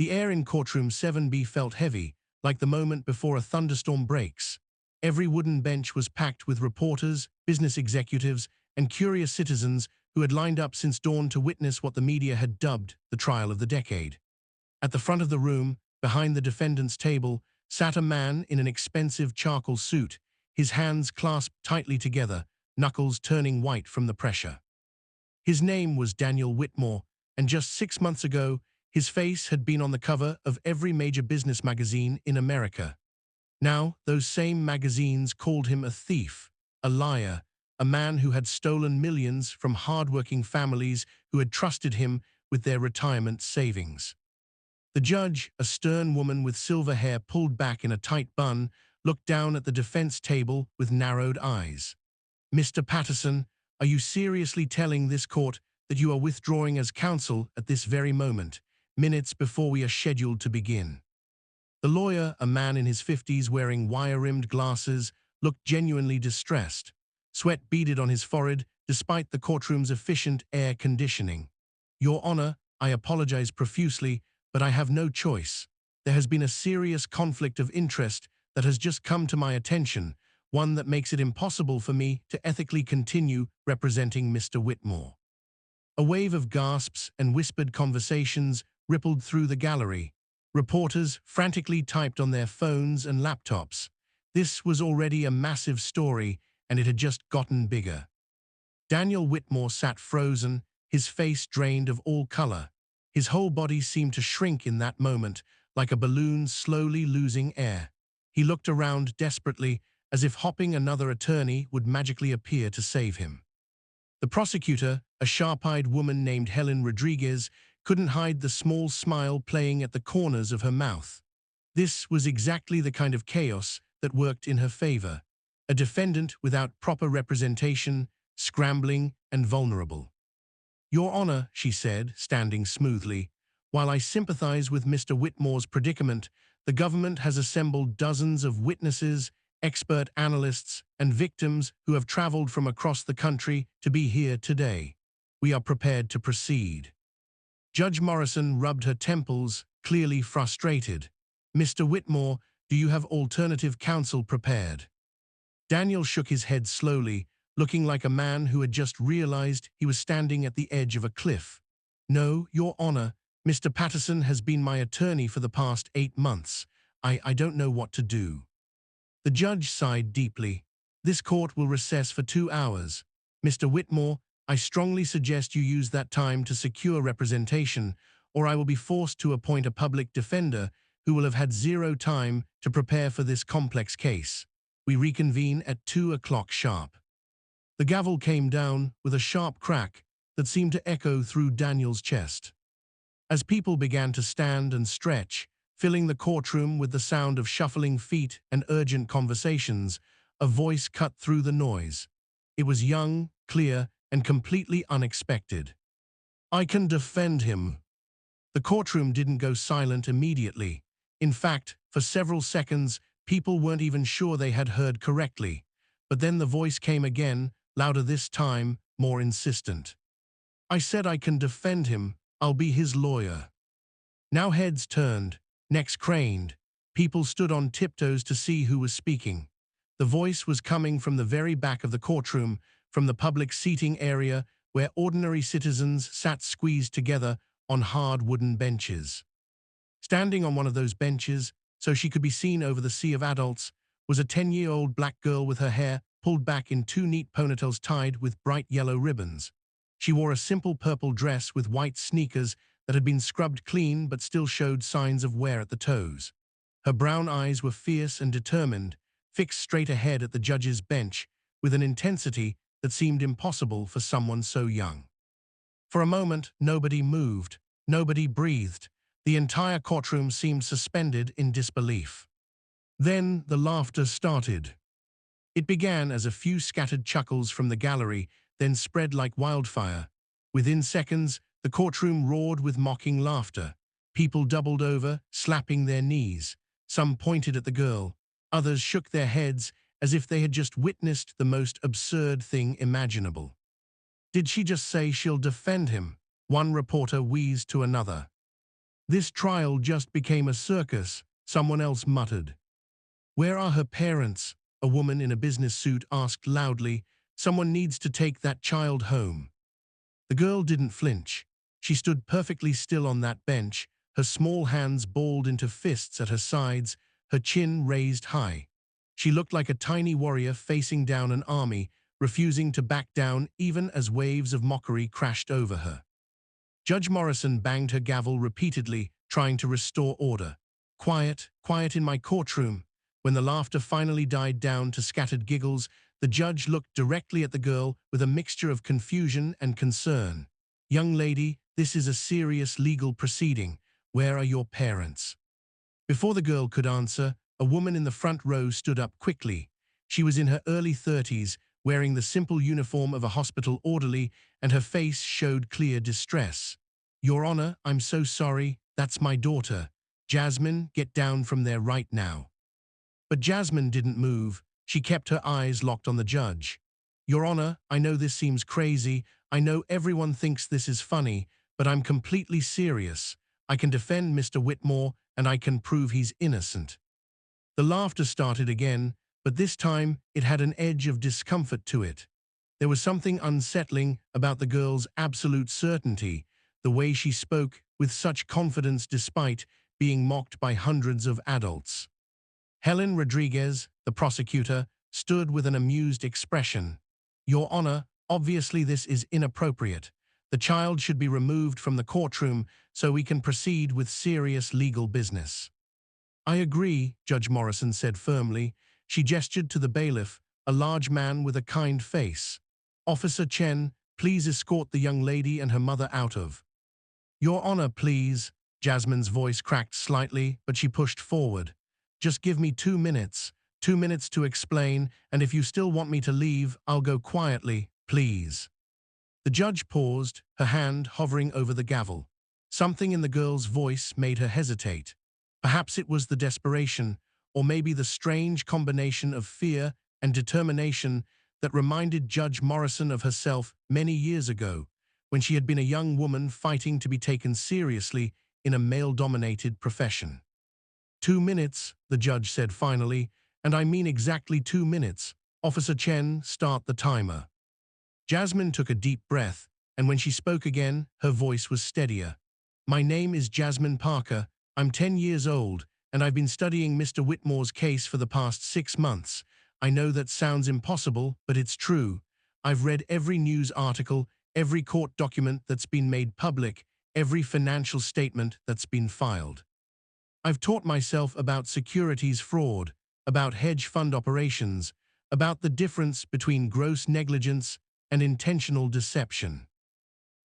The air in courtroom 7B felt heavy, like the moment before a thunderstorm breaks. Every wooden bench was packed with reporters, business executives, and curious citizens who had lined up since dawn to witness what the media had dubbed the trial of the decade. At the front of the room, behind the defendant's table, sat a man in an expensive charcoal suit, his hands clasped tightly together, knuckles turning white from the pressure. His name was Daniel Whitmore, and just 6 months ago, his face had been on the cover of every major business magazine in America. Now, those same magazines called him a thief, a liar, a man who had stolen millions from hard-working families who had trusted him with their retirement savings. The judge, a stern woman with silver hair pulled back in a tight bun, looked down at the defense table with narrowed eyes. "Mr. Patterson, are you seriously telling this court that you are withdrawing as counsel at this very moment, minutes before we are scheduled to begin?" The lawyer, a man in his 50s wearing wire-rimmed glasses, looked genuinely distressed. Sweat beaded on his forehead despite the courtroom's efficient air conditioning. "Your Honor, I apologize profusely, but I have no choice. There has been a serious conflict of interest that has just come to my attention, one that makes it impossible for me to ethically continue representing Mr. Whitmore." A wave of gasps and whispered conversations rippled through the gallery. Reporters frantically typed on their phones and laptops. This was already a massive story, and it had just gotten bigger. Daniel Whitmore sat frozen, his face drained of all color. His whole body seemed to shrink in that moment, like a balloon slowly losing air. He looked around desperately, as if hopping another attorney would magically appear to save him. The prosecutor, a sharp-eyed woman named Helen Rodriguez, couldn't hide the small smile playing at the corners of her mouth. This was exactly the kind of chaos that worked in her favor. A defendant without proper representation, scrambling and vulnerable. "Your Honor," she said, standing smoothly, "while I sympathize with Mr. Whitmore's predicament, the government has assembled dozens of witnesses, expert analysts, and victims who have traveled from across the country to be here today. We are prepared to proceed." Judge Morrison rubbed her temples, clearly frustrated. "Mr. Whitmore, do you have alternative counsel prepared?" Daniel shook his head slowly, looking like a man who had just realized he was standing at the edge of a cliff. "No, Your Honor, Mr. Patterson has been my attorney for the past 8 months. I don't know what to do." The judge sighed deeply. "This court will recess for 2 hours. Mr. Whitmore, I strongly suggest you use that time to secure representation, or I will be forced to appoint a public defender who will have had 0 time to prepare for this complex case. We reconvene at 2 o'clock sharp." The gavel came down with a sharp crack that seemed to echo through Daniel's chest. As people began to stand and stretch, filling the courtroom with the sound of shuffling feet and urgent conversations, a voice cut through the noise. It was young, clear, and completely unexpected. "I can defend him." The courtroom didn't go silent immediately. In fact, for several seconds, people weren't even sure they had heard correctly. But then the voice came again, louder this time, more insistent. "I said I can defend him. I'll be his lawyer." Now heads turned, necks craned. People stood on tiptoes to see who was speaking. The voice was coming from the very back of the courtroom, from the public seating area where ordinary citizens sat squeezed together on hard wooden benches. Standing on one of those benches, so she could be seen over the sea of adults, was a 10-year-old black girl with her hair pulled back in 2 neat ponytails tied with bright yellow ribbons. She wore a simple purple dress with white sneakers that had been scrubbed clean but still showed signs of wear at the toes. Her brown eyes were fierce and determined, fixed straight ahead at the judge's bench with an intensity that seemed impossible for someone so young. For a moment, nobody moved, nobody breathed. The entire courtroom seemed suspended in disbelief. Then the laughter started. It began as a few scattered chuckles from the gallery, then spread like wildfire. Within seconds, the courtroom roared with mocking laughter. People doubled over, slapping their knees. Some pointed at the girl. Others shook their heads as if they had just witnessed the most absurd thing imaginable. "Did she just say she'll defend him?" one reporter wheezed to another. This trial just became a circus, someone else muttered. Where are her parents? A woman in a business suit asked loudly. Someone needs to take that child home. The girl didn't flinch. She stood perfectly still on that bench, her small hands balled into fists at her sides, her chin raised high. She looked like a tiny warrior facing down an army, refusing to back down even as waves of mockery crashed over her. Judge Morrison banged her gavel repeatedly, trying to restore order. Quiet, quiet in my courtroom. When the laughter finally died down to scattered giggles, the judge looked directly at the girl with a mixture of confusion and concern. Young lady, this is a serious legal proceeding. Where are your parents? Before the girl could answer, a woman in the front row stood up quickly. She was in her early 30s, wearing the simple uniform of a hospital orderly, and her face showed clear distress. Your Honor, I'm so sorry, that's my daughter. Jasmine, get down from there right now. But Jasmine didn't move. She kept her eyes locked on the judge. Your Honor, I know this seems crazy. I know everyone thinks this is funny, but I'm completely serious. I can defend Mr. Whitmore, and I can prove he's innocent. The laughter started again, but this time it had an edge of discomfort to it. There was something unsettling about the girl's absolute certainty, the way she spoke with such confidence despite being mocked by hundreds of adults. Helen Rodriguez, the prosecutor, stood with an amused expression. Your Honor, obviously this is inappropriate. The child should be removed from the courtroom so we can proceed with serious legal business. I agree, Judge Morrison said firmly. She gestured to the bailiff, a large man with a kind face. Officer Chen, please escort the young lady and her mother out of. Your Honor, please. Jasmine's voice cracked slightly, but she pushed forward. Just give me 2 minutes. 2 minutes to explain, and if you still want me to leave, I'll go quietly, please. The judge paused, her hand hovering over the gavel. Something in the girl's voice made her hesitate. Perhaps it was the desperation, or maybe the strange combination of fear and determination that reminded Judge Morrison of herself many years ago, when she had been a young woman fighting to be taken seriously in a male-dominated profession. 2 minutes, the judge said finally, and I mean exactly 2 minutes. Officer Chen, start the timer. Jasmine took a deep breath, and when she spoke again, her voice was steadier. My name is Jasmine Parker. I'm 10 years old, and I've been studying Mr. Whitmore's case for the past 6 months. I know that sounds impossible, but it's true. I've read every news article, every court document that's been made public, every financial statement that's been filed. I've taught myself about securities fraud, about hedge fund operations, about the difference between gross negligence and intentional deception.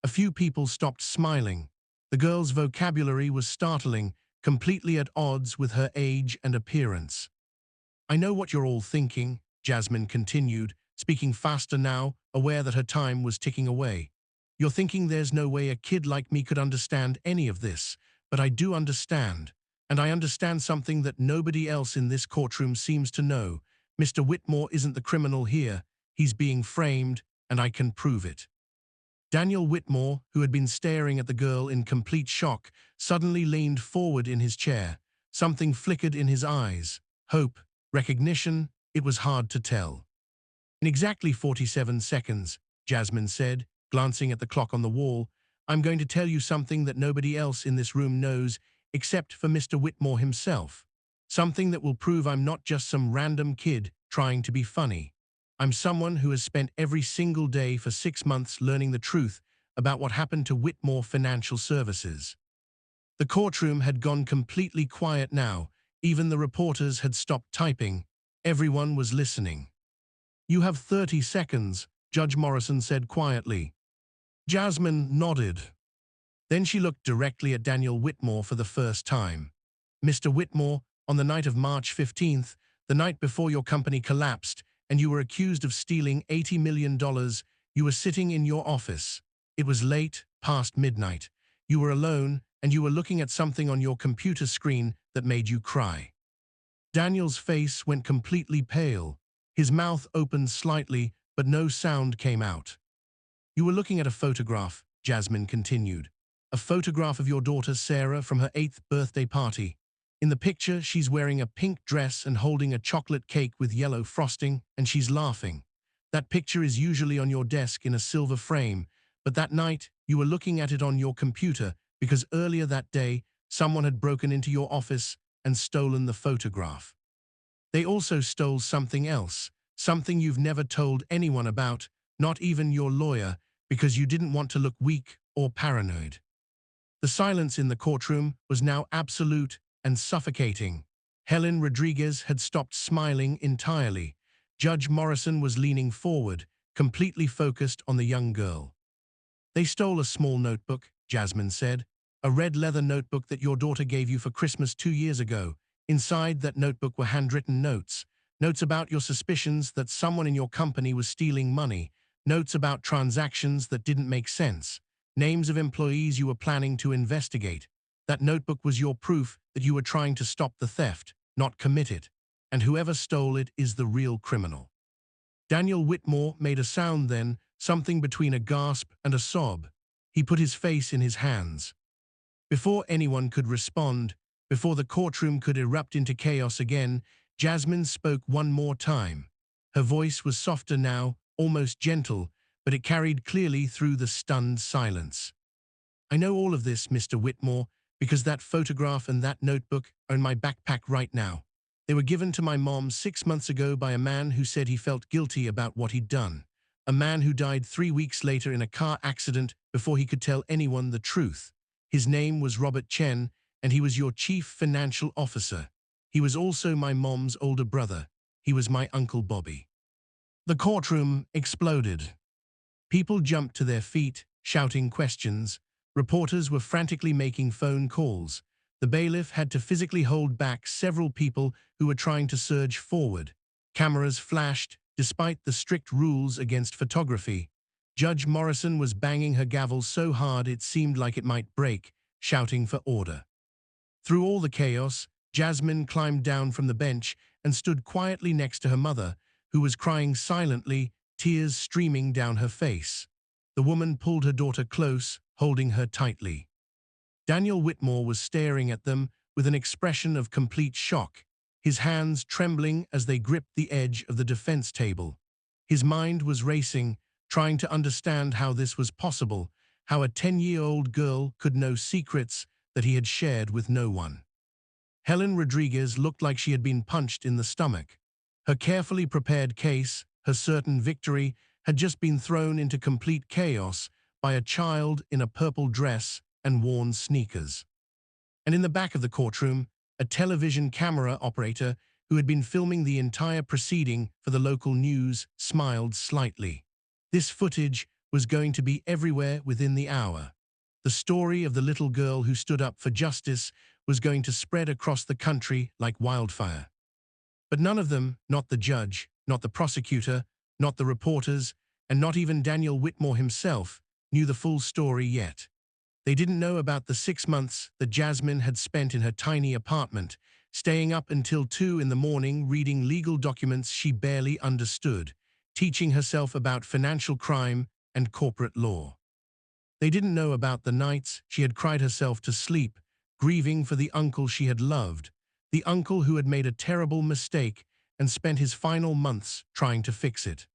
A few people stopped smiling. The girl's vocabulary was startling, completely at odds with her age and appearance. I know what you're all thinking, Jasmine continued, speaking faster now, aware that her time was ticking away. You're thinking there's no way a kid like me could understand any of this, but I do understand. And I understand something that nobody else in this courtroom seems to know. Mr. Whitmore isn't the criminal here. He's being framed, and I can prove it. Daniel Whitmore, who had been staring at the girl in complete shock, suddenly leaned forward in his chair. Something flickered in his eyes. Hope, recognition, it was hard to tell. In exactly 47 seconds, Jasmine said, glancing at the clock on the wall, I'm going to tell you something that nobody else in this room knows except for Mr. Whitmore himself. Something that will prove I'm not just some random kid trying to be funny. I'm someone who has spent every single day for 6 months learning the truth about what happened to Whitmore Financial Services. The courtroom had gone completely quiet now. Even the reporters had stopped typing. Everyone was listening. You have 30 seconds, Judge Morrison said quietly. Jasmine nodded. Then she looked directly at Daniel Whitmore for the first time. Mr. Whitmore, on the night of March 15th, the night before your company collapsed, and you were accused of stealing $80 million, you were sitting in your office. It was late, past midnight. You were alone, and you were looking at something on your computer screen that made you cry. Daniel's face went completely pale. His mouth opened slightly, but no sound came out. You were looking at a photograph, Jasmine continued. A photograph of your daughter Sarah from her 8th birthday party. In the picture, she's wearing a pink dress and holding a chocolate cake with yellow frosting, and she's laughing. That picture is usually on your desk in a silver frame, but that night, you were looking at it on your computer because earlier that day, someone had broken into your office and stolen the photograph. They also stole something else, something you've never told anyone about, not even your lawyer, because you didn't want to look weak or paranoid. The silence in the courtroom was now absolute and suffocating. Helen Rodriguez had stopped smiling entirely. Judge Morrison was leaning forward, completely focused on the young girl. They stole a small notebook, Jasmine said, a red leather notebook that your daughter gave you for Christmas 2 years ago. Inside that notebook were handwritten notes, notes about your suspicions that someone in your company was stealing money, notes about transactions that didn't make sense, names of employees you were planning to investigate. That notebook was your proof that you were trying to stop the theft, not commit it, and whoever stole it is the real criminal. Daniel Whitmore made a sound then, something between a gasp and a sob. He put his face in his hands. Before anyone could respond, before the courtroom could erupt into chaos again, Jasmine spoke one more time. Her voice was softer now, almost gentle, but it carried clearly through the stunned silence. I know all of this, Mr. Whitmore, because that photograph and that notebook are in my backpack right now. They were given to my mom 6 months ago by a man who said he felt guilty about what he'd done. A man who died 3 weeks later in a car accident before he could tell anyone the truth. His name was Robert Chen, and he was your chief financial officer. He was also my mom's older brother. He was my Uncle Bobby. The courtroom exploded. People jumped to their feet, shouting questions. Reporters were frantically making phone calls. The bailiff had to physically hold back several people who were trying to surge forward. Cameras flashed, despite the strict rules against photography. Judge Morrison was banging her gavel so hard it seemed like it might break, shouting for order. Through all the chaos, Jasmine climbed down from the bench and stood quietly next to her mother, who was crying silently, tears streaming down her face. The woman pulled her daughter close, holding her tightly. Daniel Whitmore was staring at them with an expression of complete shock, his hands trembling as they gripped the edge of the defense table. His mind was racing, trying to understand how this was possible, how a 10-year-old girl could know secrets that he had shared with no one. Helen Rodriguez looked like she had been punched in the stomach. Her carefully prepared case, her certain victory, had just been thrown into complete chaos by a child in a purple dress and worn sneakers. And in the back of the courtroom, a television camera operator who had been filming the entire proceeding for the local news smiled slightly. This footage was going to be everywhere within the hour. The story of the little girl who stood up for justice was going to spread across the country like wildfire. But none of them, not the judge, not the prosecutor, not the reporters, and not even Daniel Whitmore himself, knew the full story yet. They didn't know about the 6 months that Jasmine had spent in her tiny apartment, staying up until 2 in the morning reading legal documents she barely understood, teaching herself about financial crime and corporate law. They didn't know about the nights she had cried herself to sleep, grieving for the uncle she had loved, the uncle who had made a terrible mistake and spent his final months trying to fix it.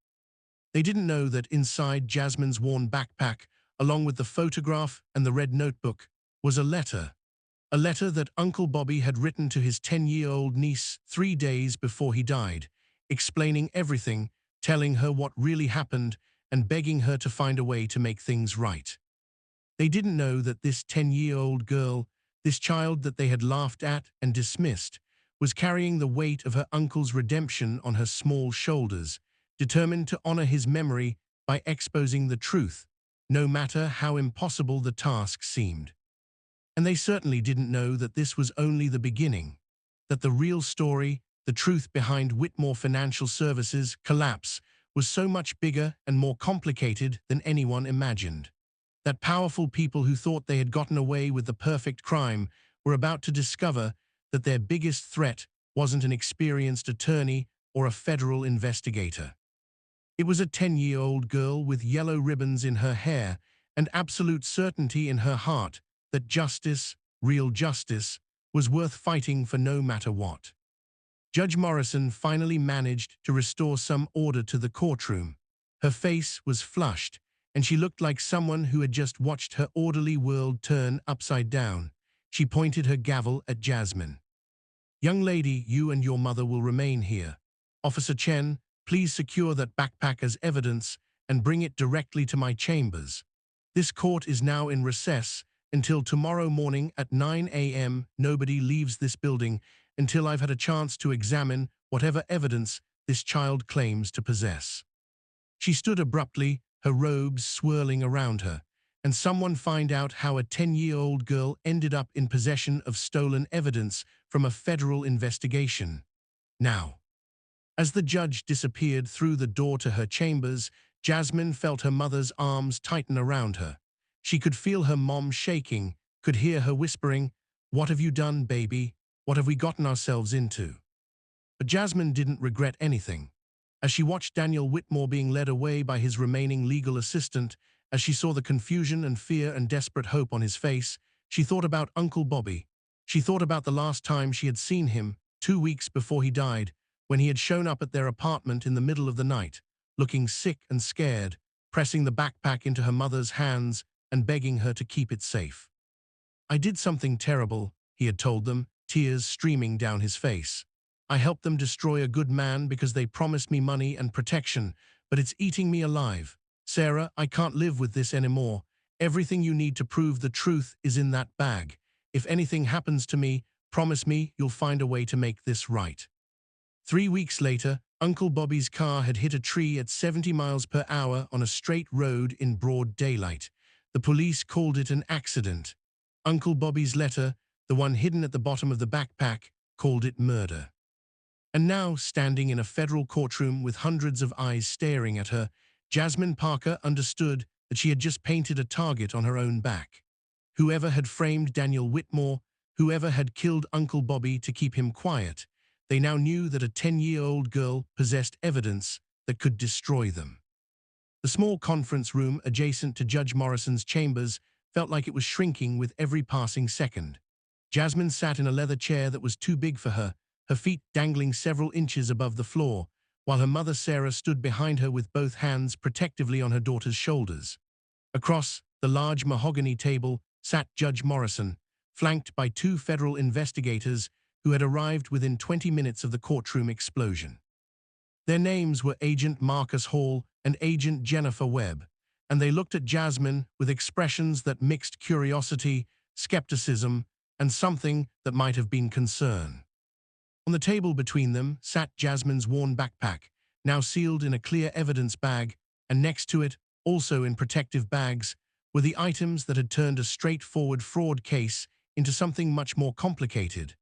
They didn't know that inside Jasmine's worn backpack, along with the photograph and the red notebook, was a letter that Uncle Bobby had written to his 10-year-old niece 3 days before he died, explaining everything, telling her what really happened, and begging her to find a way to make things right. They didn't know that this 10-year-old girl, this child that they had laughed at and dismissed, was carrying the weight of her uncle's redemption on her small shoulders, determined to honor his memory by exposing the truth, no matter how impossible the task seemed. And they certainly didn't know that this was only the beginning, that the real story, the truth behind Whitmore Financial Services' collapse, was so much bigger and more complicated than anyone imagined. That powerful people who thought they had gotten away with the perfect crime were about to discover that their biggest threat wasn't an experienced attorney or a federal investigator. It was a 10-year-old girl with yellow ribbons in her hair and absolute certainty in her heart that justice, real justice, was worth fighting for no matter what. Judge Morrison finally managed to restore some order to the courtroom. Her face was flushed, and she looked like someone who had just watched her orderly world turn upside down. She pointed her gavel at Jasmine. "Young lady, you and your mother will remain here. Officer Chen, please secure that backpack as evidence and bring it directly to my chambers. This court is now in recess until tomorrow morning at 9 a.m. Nobody leaves this building until I've had a chance to examine whatever evidence this child claims to possess." She stood abruptly, her robes swirling around her. And someone find out how a 10-year-old girl ended up in possession of stolen evidence from a federal investigation. Now. As the judge disappeared through the door to her chambers, Jasmine felt her mother's arms tighten around her. She could feel her mom shaking, could hear her whispering, "What have you done, baby? What have we gotten ourselves into?" But Jasmine didn't regret anything. As she watched Daniel Whitmore being led away by his remaining legal assistant, as she saw the confusion and fear and desperate hope on his face, she thought about Uncle Bobby. She thought about the last time she had seen him, 2 weeks before he died, when he had shown up at their apartment in the middle of the night, looking sick and scared, pressing the backpack into her mother's hands and begging her to keep it safe. "I did something terrible," he had told them, tears streaming down his face. "I helped them destroy a good man because they promised me money and protection, but it's eating me alive. Sarah, I can't live with this anymore. Everything you need to prove the truth is in that bag. If anything happens to me, promise me you'll find a way to make this right." 3 weeks later, Uncle Bobby's car had hit a tree at 70 miles per hour on a straight road in broad daylight. The police called it an accident. Uncle Bobby's letter, the one hidden at the bottom of the backpack, called it murder. And now, standing in a federal courtroom with hundreds of eyes staring at her, Jasmine Parker understood that she had just painted a target on her own back. Whoever had framed Daniel Whitmore, whoever had killed Uncle Bobby to keep him quiet, they now knew that a 10-year-old girl possessed evidence that could destroy them. The small conference room adjacent to Judge Morrison's chambers felt like it was shrinking with every passing second. Jasmine sat in a leather chair that was too big for her, her feet dangling several inches above the floor, while her mother Sarah stood behind her with both hands protectively on her daughter's shoulders. Across the large mahogany table sat Judge Morrison, flanked by 2 federal investigators who had arrived within 20 minutes of the courtroom explosion. Their names were Agent Marcus Hall and Agent Jennifer Webb, and they looked at Jasmine with expressions that mixed curiosity, skepticism, and something that might have been concern. On the table between them sat Jasmine's worn backpack, now sealed in a clear evidence bag, and next to it, also in protective bags, were the items that had turned a straightforward fraud case into something much more complicated.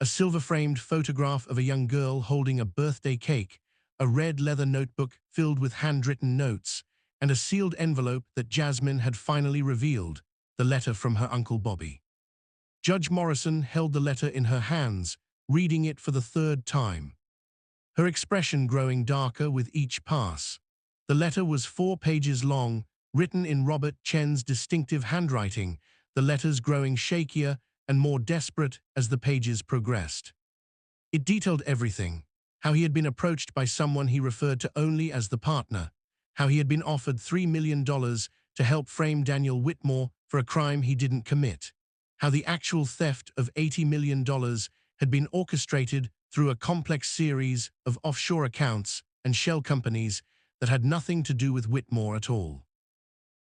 A silver-framed photograph of a young girl holding a birthday cake, a red leather notebook filled with handwritten notes, and a sealed envelope that Jasmine had finally revealed, the letter from her Uncle Bobby. Judge Morrison held the letter in her hands, reading it for the 3rd time. Her expression growing darker with each pass. The letter was 4 pages long, written in Robert Chen's distinctive handwriting, the letters growing shakier and more desperate as the pages progressed. It detailed everything: how he had been approached by someone he referred to only as the partner, how he had been offered $3 million to help frame Daniel Whitmore for a crime he didn't commit, how the actual theft of $80 million had been orchestrated through a complex series of offshore accounts and shell companies that had nothing to do with Whitmore at all.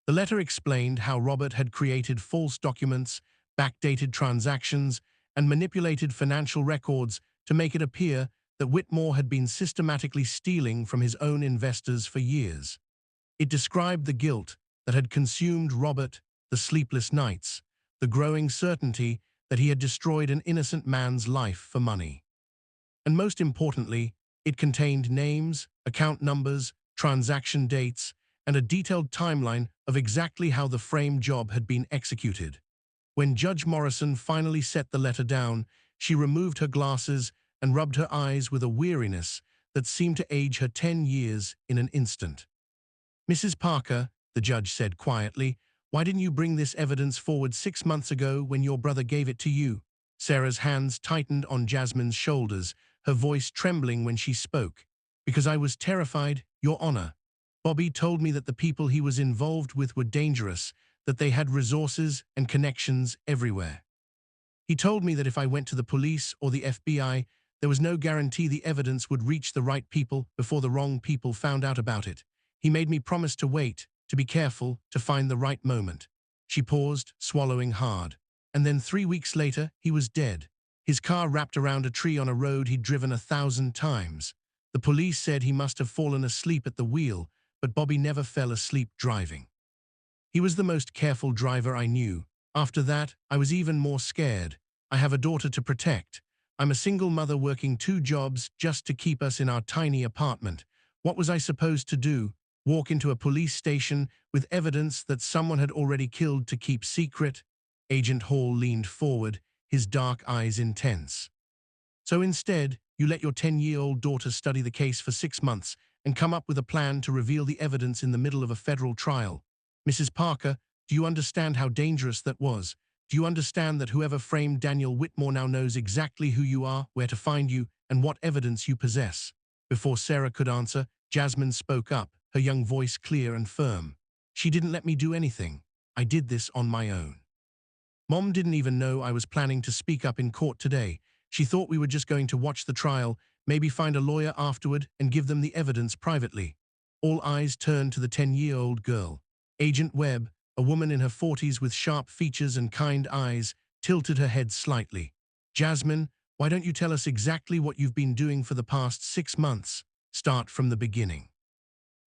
The letter explained how Robert had created false documents, backdated transactions, and manipulated financial records to make it appear that Whitmore had been systematically stealing from his own investors for years. It described the guilt that had consumed Robert, the sleepless nights, the growing certainty that he had destroyed an innocent man's life for money. And most importantly, it contained names, account numbers, transaction dates, and a detailed timeline of exactly how the frame job had been executed. When Judge Morrison finally set the letter down, she removed her glasses and rubbed her eyes with a weariness that seemed to age her 10 years in an instant. "Mrs. Parker," the judge said quietly, Why didn't you bring this evidence forward 6 months ago when your brother gave it to you? Sarah's hands tightened on Jasmine's shoulders, her voice trembling when she spoke. Because I was terrified, Your Honor. Bobby told me that the people he was involved with were dangerous, that they had resources and connections everywhere. He told me that if I went to the police or the FBI, there was no guarantee the evidence would reach the right people before the wrong people found out about it. He made me promise to wait, to be careful, to find the right moment. She paused, swallowing hard. And then 3 weeks later, he was dead. His car wrapped around a tree on a road he'd driven 1,000 times. The police said he must have fallen asleep at the wheel, but Bobby never fell asleep driving. He was the most careful driver I knew. After that, I was even more scared. I have a daughter to protect. I'm a single mother working 2 jobs just to keep us in our tiny apartment. What was I supposed to do? Walk into a police station with evidence that someone had already killed to keep secret? Agent Hall leaned forward, his dark eyes intense. So instead, you let your 10-year-old daughter study the case for 6 months and come up with a plan to reveal the evidence in the middle of a federal trial. Mrs. Parker, do you understand how dangerous that was? Do you understand that whoever framed Daniel Whitmore now knows exactly who you are, where to find you, and what evidence you possess? Before Sarah could answer, Jasmine spoke up, her young voice clear and firm. She didn't let me do anything. I did this on my own. Mom didn't even know I was planning to speak up in court today. She thought we were just going to watch the trial, maybe find a lawyer afterward and give them the evidence privately. All eyes turned to the 10-year-old girl. Agent Webb, a woman in her 40s with sharp features and kind eyes, tilted her head slightly. Jasmine, why don't you tell us exactly what you've been doing for the past 6 months? Start from the beginning.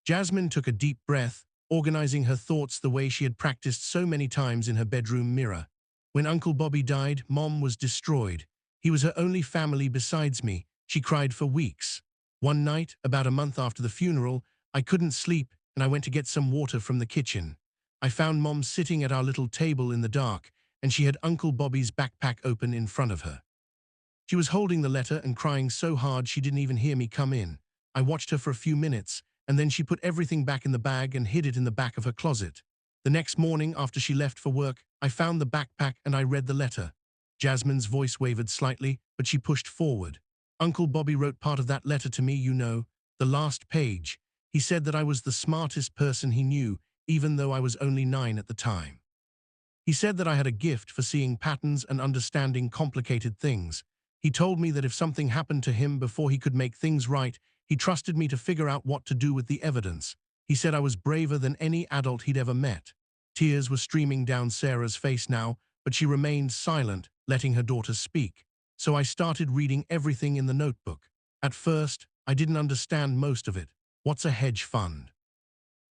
Jasmine took a deep breath, organizing her thoughts the way she had practiced so many times in her bedroom mirror. When Uncle Bobby died, Mom was destroyed. He was her only family besides me. She cried for weeks. One night, about a month after the funeral, I couldn't sleep and I went to get some water from the kitchen. I found Mom sitting at our little table in the dark, and she had Uncle Bobby's backpack open in front of her. She was holding the letter and crying so hard she didn't even hear me come in. I watched her for a few minutes, and then she put everything back in the bag and hid it in the back of her closet. The next morning, after she left for work, I found the backpack and I read the letter. Jasmine's voice wavered slightly, but she pushed forward. Uncle Bobby wrote part of that letter to me, you know, the last page. He said that I was the smartest person he knew, even though I was only 9 at the time. He said that I had a gift for seeing patterns and understanding complicated things. He told me that if something happened to him before he could make things right, he trusted me to figure out what to do with the evidence. He said I was braver than any adult he'd ever met. Tears were streaming down Sarah's face now, but she remained silent, letting her daughter speak. So I started reading everything in the notebook. At first, I didn't understand most of it. What's a hedge fund?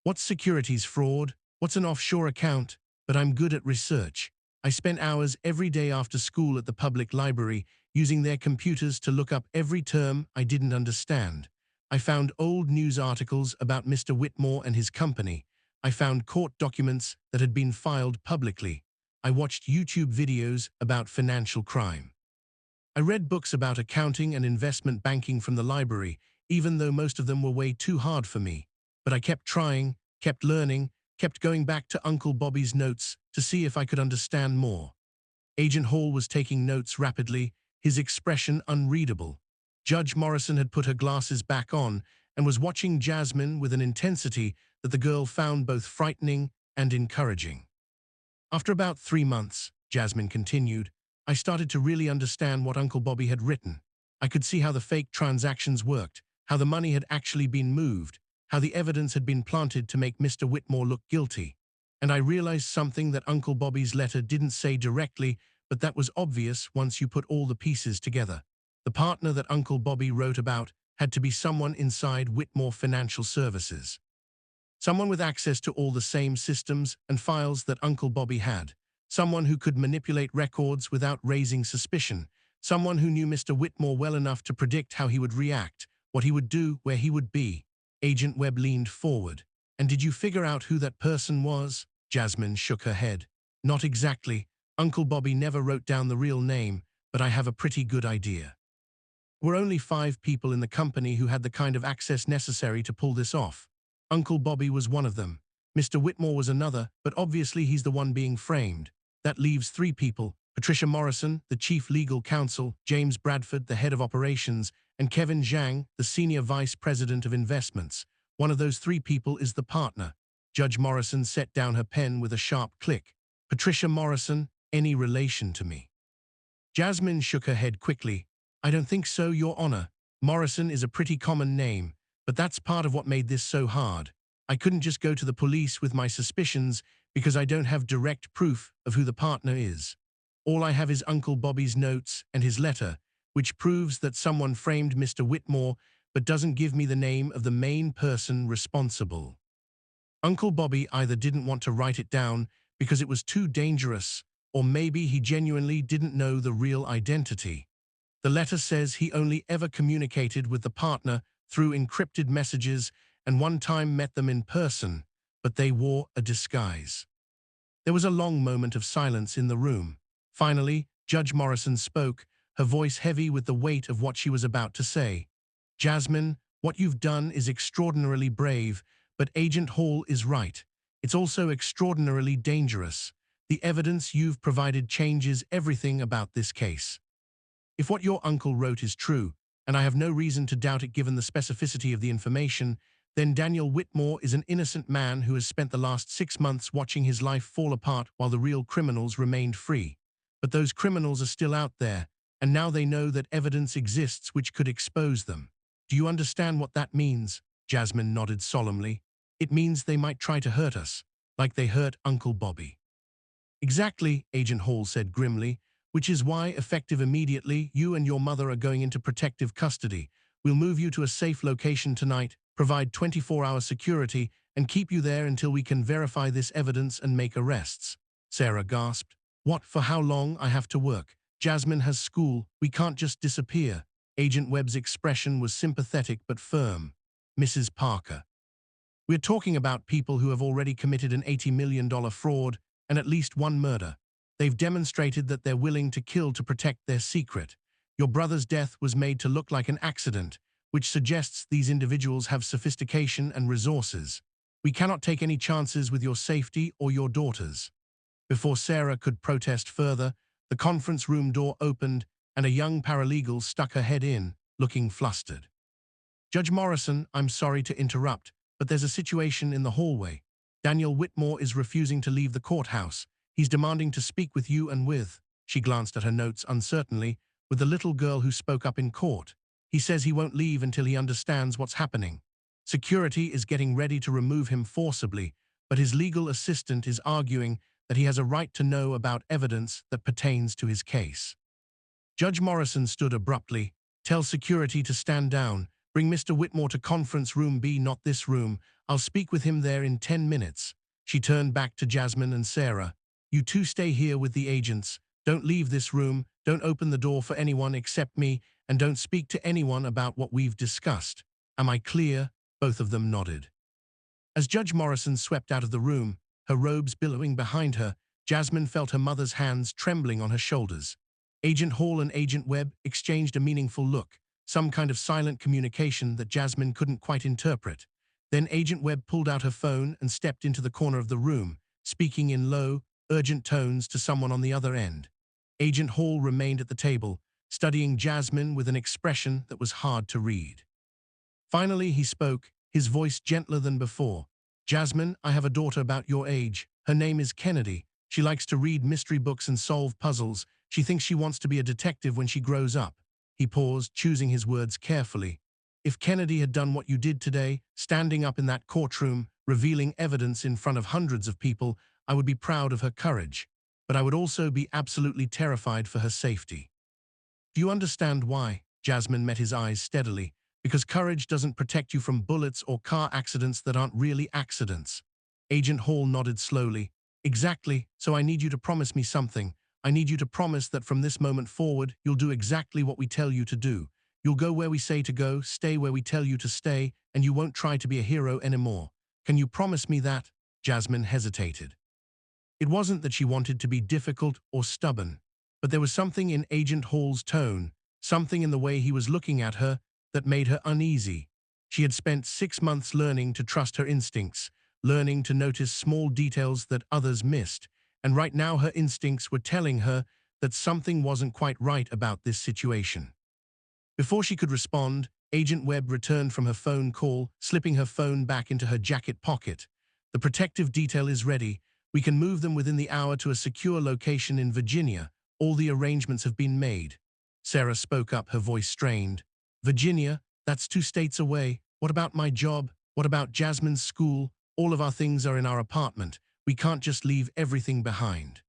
What's securities fraud? What's an offshore account? But I'm good at research. I spent hours every day after school at the public library, using their computers to look up every term I didn't understand. I found old news articles about Mr. Whitmore and his company. I found court documents that had been filed publicly. I watched YouTube videos about financial crime. I read books about accounting and investment banking from the library, even though most of them were way too hard for me. But I kept trying, kept learning, kept going back to Uncle Bobby's notes to see if I could understand more. Agent Hall was taking notes rapidly, his expression unreadable. Judge Morrison had put her glasses back on and was watching Jasmine with an intensity that the girl found both frightening and encouraging. After about 3 months, Jasmine continued, I started to really understand what Uncle Bobby had written. I could see how the fake transactions worked, how the money had actually been moved, how the evidence had been planted to make Mr. Whitmore look guilty. And I realized something that Uncle Bobby's letter didn't say directly, but that was obvious once you put all the pieces together. The partner that Uncle Bobby wrote about had to be someone inside Whitmore Financial Services. Someone with access to all the same systems and files that Uncle Bobby had. Someone who could manipulate records without raising suspicion. Someone who knew Mr. Whitmore well enough to predict how he would react, what he would do, where he would be. Agent Webb leaned forward. And did you figure out who that person was? Jasmine shook her head. Not exactly. Uncle Bobby never wrote down the real name, but I have a pretty good idea. We're only 5 people in the company who had the kind of access necessary to pull this off. Uncle Bobby was one of them. Mr. Whitmore was another, but obviously he's the one being framed. That leaves three people: Patricia Morrison, the chief legal counsel, James Bradford, the head of operations, and Kevin Zhang, the senior vice president of investments. One of those three people is the partner. Judge Morrison set down her pen with a sharp click. Patricia Morrison, any relation to me? Jasmine shook her head quickly. I don't think so, Your Honor. Morrison is a pretty common name, but that's part of what made this so hard. I couldn't just go to the police with my suspicions because I don't have direct proof of who the partner is. All I have is Uncle Bobby's notes and his letter, which proves that someone framed Mr. Whitmore but doesn't give me the name of the main person responsible. Uncle Bobby either didn't want to write it down because it was too dangerous, or maybe he genuinely didn't know the real identity. The letter says he only ever communicated with the partner through encrypted messages and one time met them in person, but they wore a disguise. There was a long moment of silence in the room. Finally, Judge Morrison spoke, her voice heavy with the weight of what she was about to say. Jasmine, what you've done is extraordinarily brave, but Agent Hall is right. It's also extraordinarily dangerous. The evidence you've provided changes everything about this case. If what your uncle wrote is true, and I have no reason to doubt it given the specificity of the information, then Daniel Whitmore is an innocent man who has spent the last 6 months watching his life fall apart while the real criminals remained free. But those criminals are still out there, and now they know that evidence exists which could expose them. Do you understand what that means? Jasmine nodded solemnly. It means they might try to hurt us, like they hurt Uncle Bobby. Exactly, Agent Hall said grimly, which is why, effective immediately, you and your mother are going into protective custody. We'll move you to a safe location tonight, provide 24-hour security, and keep you there until we can verify this evidence and make arrests. Sarah gasped. What, for how long? I have to work. Jasmine has school. We can't just disappear. Agent Webb's expression was sympathetic but firm. Mrs. Parker. We're talking about people who have already committed an $80 million fraud and at least one murder. They've demonstrated that they're willing to kill to protect their secret. Your brother's death was made to look like an accident, which suggests these individuals have sophistication and resources. We cannot take any chances with your safety or your daughter's. Before Sarah could protest further, the conference room door opened and a young paralegal stuck her head in, looking flustered. Judge Morrison, I'm sorry to interrupt, but there's a situation in the hallway. Daniel Whitmore is refusing to leave the courthouse. He's demanding to speak with you and with, she glanced at her notes uncertainly, with the little girl who spoke up in court. He says he won't leave until he understands what's happening. Security is getting ready to remove him forcibly, but his legal assistant is arguing that he has a right to know about evidence that pertains to his case. Judge Morrison stood abruptly. Tell security to stand down. Bring Mr. Whitmore to conference room B, not this room. I'll speak with him there in 10 minutes. She turned back to Jasmine and Sarah. You two stay here with the agents. Don't leave this room. Don't open the door for anyone except me, and don't speak to anyone about what we've discussed. Am I clear? Both of them nodded. As Judge Morrison swept out of the room, her robes billowing behind her, Jasmine felt her mother's hands trembling on her shoulders. Agent Hall and Agent Webb exchanged a meaningful look, some kind of silent communication that Jasmine couldn't quite interpret. Then Agent Webb pulled out her phone and stepped into the corner of the room, speaking in low, urgent tones to someone on the other end. Agent Hall remained at the table, studying Jasmine with an expression that was hard to read. Finally, he spoke, his voice gentler than before. Jasmine, I have a daughter about your age. Her name is Kennedy. She likes to read mystery books and solve puzzles. She thinks she wants to be a detective when she grows up. He paused, choosing his words carefully. If Kennedy had done what you did today, standing up in that courtroom, revealing evidence in front of hundreds of people, I would be proud of her courage. But I would also be absolutely terrified for her safety. Do you understand why? Jasmine met his eyes steadily. Because courage doesn't protect you from bullets or car accidents that aren't really accidents. Agent Hall nodded slowly. Exactly, so I need you to promise me something. I need you to promise that from this moment forward, you'll do exactly what we tell you to do. You'll go where we say to go, stay where we tell you to stay, and you won't try to be a hero anymore. Can you promise me that? Jasmine hesitated. It wasn't that she wanted to be difficult or stubborn, but there was something in Agent Hall's tone, something in the way he was looking at her, that made her uneasy. She had spent 6 months learning to trust her instincts, learning to notice small details that others missed, and right now her instincts were telling her that something wasn't quite right about this situation. Before she could respond, Agent Webb returned from her phone call, slipping her phone back into her jacket pocket. The protective detail is ready. We can move them within the hour to a secure location in Virginia. All the arrangements have been made. Sarah spoke up, her voice strained. Virginia, that's 2 states away. What about my job? What about Jasmine's school? All of our things are in our apartment. We can't just leave everything behind.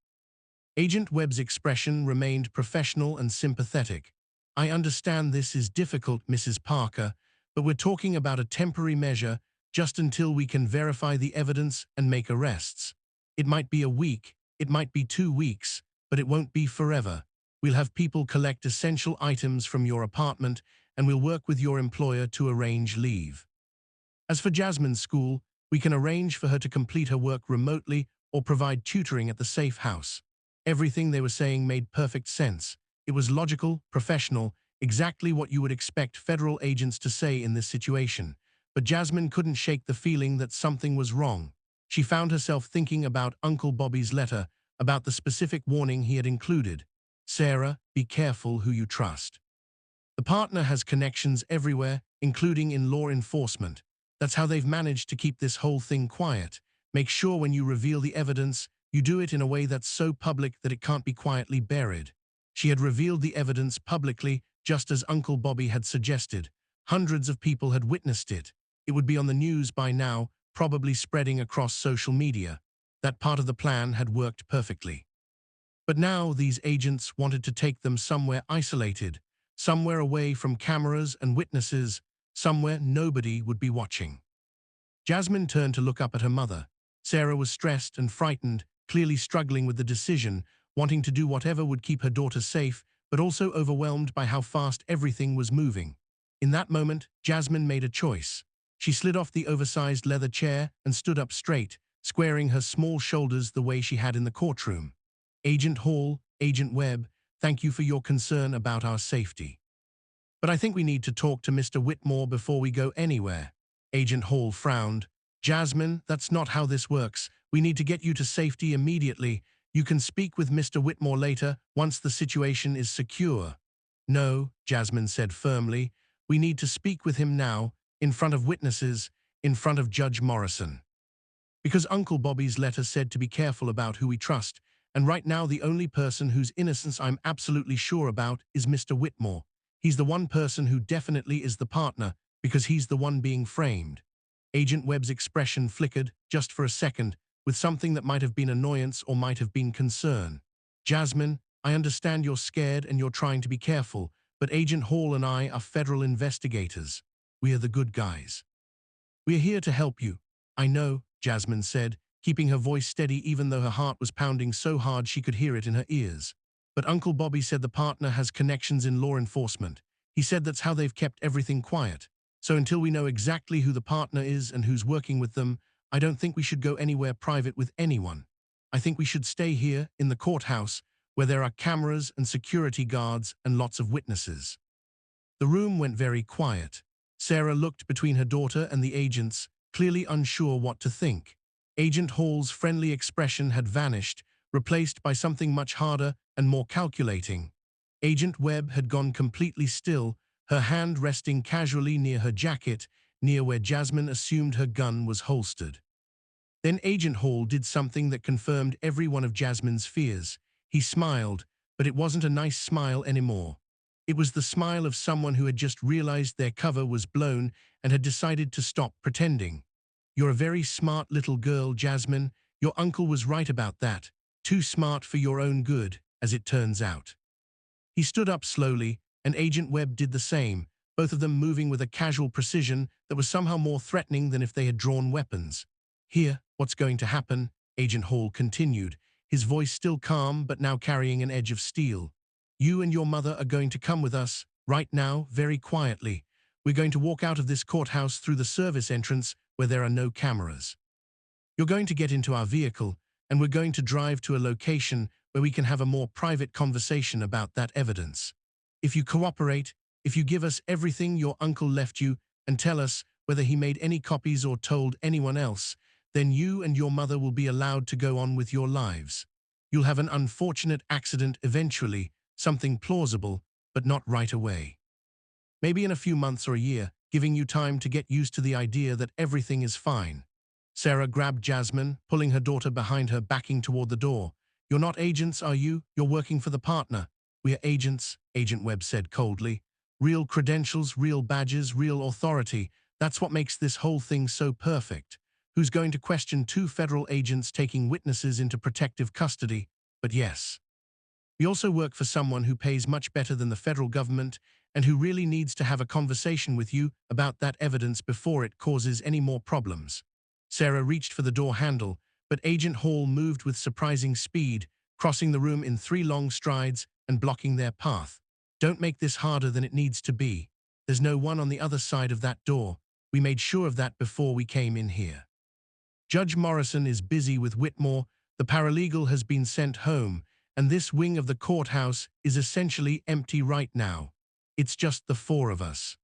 Agent Webb's expression remained professional and sympathetic. I understand this is difficult, Mrs. Parker, but we're talking about a temporary measure just until we can verify the evidence and make arrests. It might be a week, it might be 2 weeks, but it won't be forever. We'll have people collect essential items from your apartment, and we'll work with your employer to arrange leave. As for Jasmine's school, we can arrange for her to complete her work remotely or provide tutoring at the safe house. Everything they were saying made perfect sense. It was logical, professional, exactly what you would expect federal agents to say in this situation. But Jasmine couldn't shake the feeling that something was wrong. She found herself thinking about Uncle Bobby's letter, about the specific warning he had included. Sarah, be careful who you trust. The partner has connections everywhere, including in law enforcement. That's how they've managed to keep this whole thing quiet. Make sure when you reveal the evidence, you do it in a way that's so public that it can't be quietly buried. She had revealed the evidence publicly, just as Uncle Bobby had suggested. Hundreds of people had witnessed it. It would be on the news by now, probably spreading across social media. That part of the plan had worked perfectly. But now these agents wanted to take them somewhere isolated, somewhere away from cameras and witnesses, somewhere nobody would be watching. Jasmine turned to look up at her mother. Sarah was stressed and frightened, clearly struggling with the decision, wanting to do whatever would keep her daughter safe, but also overwhelmed by how fast everything was moving. In that moment, Jasmine made a choice. She slid off the oversized leather chair and stood up straight, squaring her small shoulders the way she had in the courtroom. Agent Hall, Agent Webb, thank you for your concern about our safety. But I think we need to talk to Mr. Whitmore before we go anywhere. Agent Hall frowned. Jasmine, that's not how this works. We need to get you to safety immediately. You can speak with Mr. Whitmore later, once the situation is secure. No, Jasmine said firmly. We need to speak with him now, in front of witnesses, in front of Judge Morrison. Because Uncle Bobby's letter said to be careful about who we trust, and right now the only person whose innocence I'm absolutely sure about is Mr. Whitmore. He's the one person who definitely is the partner, because he's the one being framed. Agent Webb's expression flickered, just for a second, with something that might have been annoyance or might have been concern. Jasmine, I understand you're scared and you're trying to be careful, but Agent Hall and I are federal investigators. We are the good guys. We are here to help you. I know, Jasmine said, keeping her voice steady even though her heart was pounding so hard she could hear it in her ears. But Uncle Bobby said the partner has connections in law enforcement. He said that's how they've kept everything quiet. So until we know exactly who the partner is and who's working with them, I don't think we should go anywhere private with anyone. I think we should stay here, in the courthouse, where there are cameras and security guards and lots of witnesses. The room went very quiet. Sarah looked between her daughter and the agents, clearly unsure what to think. Agent Hall's friendly expression had vanished, replaced by something much harder and more calculating. Agent Webb had gone completely still, her hand resting casually near her jacket, near where Jasmine assumed her gun was holstered. Then Agent Hall did something that confirmed every one of Jasmine's fears. He smiled, but it wasn't a nice smile anymore. It was the smile of someone who had just realized their cover was blown and had decided to stop pretending. You're a very smart little girl, Jasmine. Your uncle was right about that. Too smart for your own good, as it turns out. He stood up slowly, and Agent Webb did the same, both of them moving with a casual precision that was somehow more threatening than if they had drawn weapons. Here, what's going to happen? Agent Hall continued, his voice still calm but now carrying an edge of steel. You and your mother are going to come with us, right now, very quietly. We're going to walk out of this courthouse through the service entrance where there are no cameras. You're going to get into our vehicle, and we're going to drive to a location where we can have a more private conversation about that evidence. If you cooperate, if you give us everything your uncle left you and tell us whether he made any copies or told anyone else, then you and your mother will be allowed to go on with your lives. You'll have an unfortunate accident eventually, something plausible, but not right away. Maybe in a few months or a year, giving you time to get used to the idea that everything is fine. Sarah grabbed Jasmine, pulling her daughter behind her, backing toward the door. You're not agents, are you? You're working for the partner. We are agents, Agent Webb said coldly. Real credentials, real badges, real authority. That's what makes this whole thing so perfect. Who's going to question two federal agents taking witnesses into protective custody? But yes. We also work for someone who pays much better than the federal government and who really needs to have a conversation with you about that evidence before it causes any more problems. Sarah reached for the door handle, but Agent Hall moved with surprising speed, crossing the room in 3 long strides and blocking their path. Don't make this harder than it needs to be. There's no one on the other side of that door. We made sure of that before we came in here. Judge Morrison is busy with Whitmore. The paralegal has been sent home, and this wing of the courthouse is essentially empty right now. It's just the 4 of us.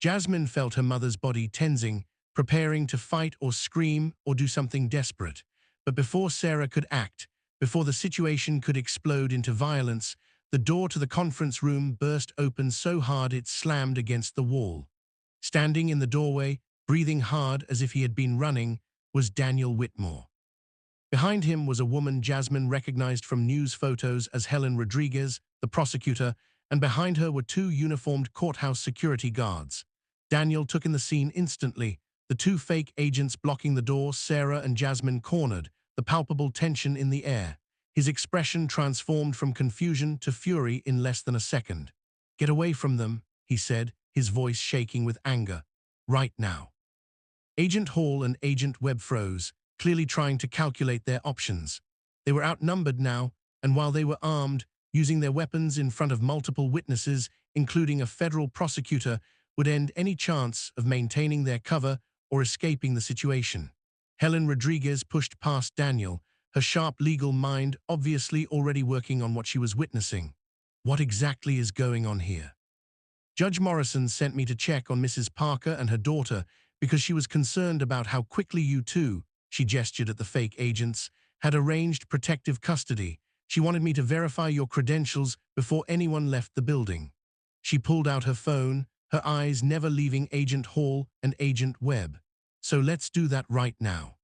Jasmine felt her mother's body tensing, preparing to fight or scream or do something desperate. But before Sarah could act, before the situation could explode into violence, the door to the conference room burst open so hard it slammed against the wall. Standing in the doorway, breathing hard as if he had been running, was Daniel Whitmore. Behind him was a woman Jasmine recognized from news photos as Helen Rodriguez, the prosecutor, and behind her were 2 uniformed courthouse security guards. Daniel took in the scene instantly, the 2 fake agents blocking the door, Sarah and Jasmine cornered, the palpable tension in the air. His expression transformed from confusion to fury in less than a second. "Get away from them," he said, his voice shaking with anger. "Right now." Agent Hall and Agent Webb froze, clearly trying to calculate their options. They were outnumbered now, and while they were armed, using their weapons in front of multiple witnesses, including a federal prosecutor, would end any chance of maintaining their cover or escaping the situation. Helen Rodriguez pushed past Daniel, her sharp legal mind obviously already working on what she was witnessing. What exactly is going on here? Judge Morrison sent me to check on Mrs. Parker and her daughter because she was concerned about how quickly you two, she gestured at the fake agents, had arranged protective custody. She wanted me to verify your credentials before anyone left the building. She pulled out her phone, her eyes never leaving Agent Hall and Agent Webb. So let's do that right now.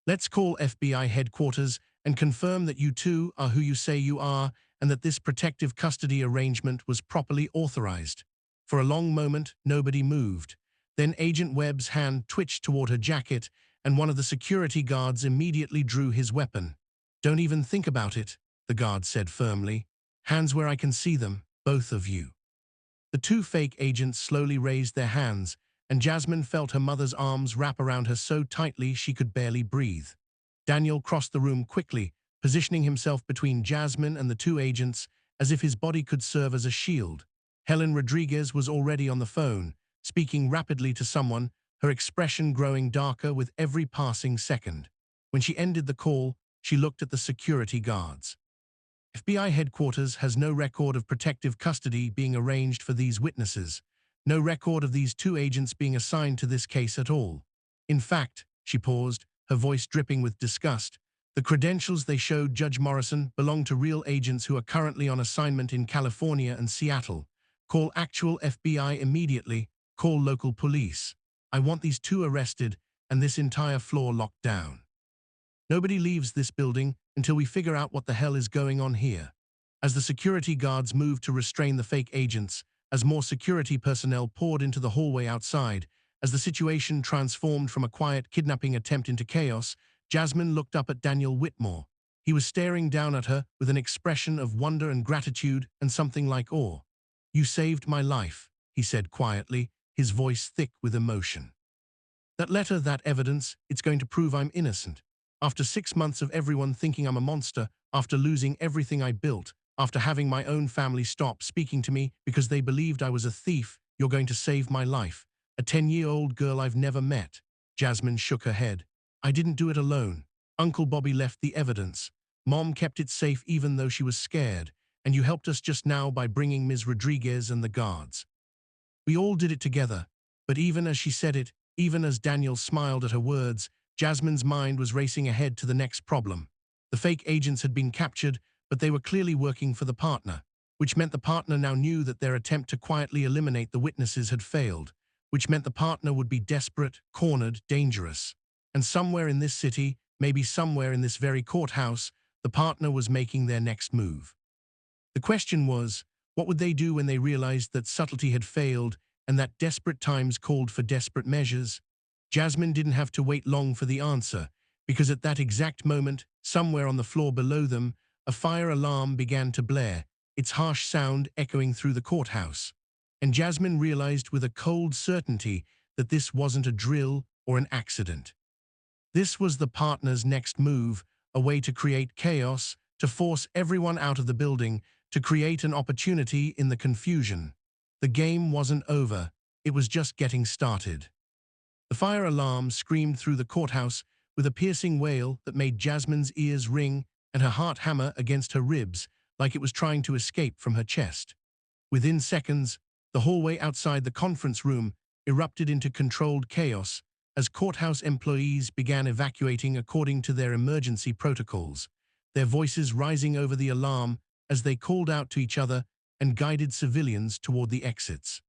Let's call FBI headquarters and confirm that you two are who you say you are and that this protective custody arrangement was properly authorized. For a long moment, nobody moved. Then Agent Webb's hand twitched toward her jacket, and one of the security guards immediately drew his weapon. "Don't even think about it," the guard said firmly. "Hands where I can see them, both of you." The 2 fake agents slowly raised their hands, and Jasmine felt her mother's arms wrap around her so tightly she could barely breathe. Daniel crossed the room quickly, positioning himself between Jasmine and the 2 agents as if his body could serve as a shield. Helen Rodriguez was already on the phone, speaking rapidly to someone, her expression growing darker with every passing second. When she ended the call, she looked at the security guards. FBI headquarters has no record of protective custody being arranged for these witnesses. No record of these 2 agents being assigned to this case at all. In fact, she paused, her voice dripping with disgust, the credentials they showed Judge Morrison belong to real agents who are currently on assignment in California and Seattle. Call actual FBI immediately, call local police. I want these 2 arrested and this entire floor locked down. Nobody leaves this building until we figure out what the hell is going on here. As the security guards moved to restrain the fake agents, as more security personnel poured into the hallway outside, as the situation transformed from a quiet kidnapping attempt into chaos, Jasmine looked up at Daniel Whitmore. He was staring down at her with an expression of wonder and gratitude and something like awe. "You saved my life," he said quietly, his voice thick with emotion. "That letter, that evidence, it's going to prove I'm innocent. After 6 months of everyone thinking I'm a monster, after losing everything I built, after having my own family stop speaking to me because they believed I was a thief, you're going to save my life. A 10-year-old girl I've never met." Jasmine shook her head. "I didn't do it alone. Uncle Bobby left the evidence. Mom kept it safe even though she was scared, and you helped us just now by bringing Ms. Rodriguez and the guards. We all did it together." But even as she said it, even as Daniel smiled at her words, Jasmine's mind was racing ahead to the next problem. The fake agents had been captured, but they were clearly working for the partner, which meant the partner now knew that their attempt to quietly eliminate the witnesses had failed, which meant the partner would be desperate, cornered, dangerous. And somewhere in this city, maybe somewhere in this very courthouse, the partner was making their next move. The question was, what would they do when they realized that subtlety had failed and that desperate times called for desperate measures? Jasmine didn't have to wait long for the answer, because at that exact moment, somewhere on the floor below them, a fire alarm began to blare, its harsh sound echoing through the courthouse. And Jasmine realized with a cold certainty that this wasn't a drill or an accident. This was the partner's next move, a way to create chaos, to force everyone out of the building, to create an opportunity in the confusion. The game wasn't over, it was just getting started. The fire alarm screamed through the courthouse with a piercing wail that made Jasmine's ears ring and her heart hammer against her ribs like it was trying to escape from her chest. Within seconds, the hallway outside the conference room erupted into controlled chaos as courthouse employees began evacuating according to their emergency protocols, their voices rising over the alarm as they called out to each other and guided civilians toward the exits.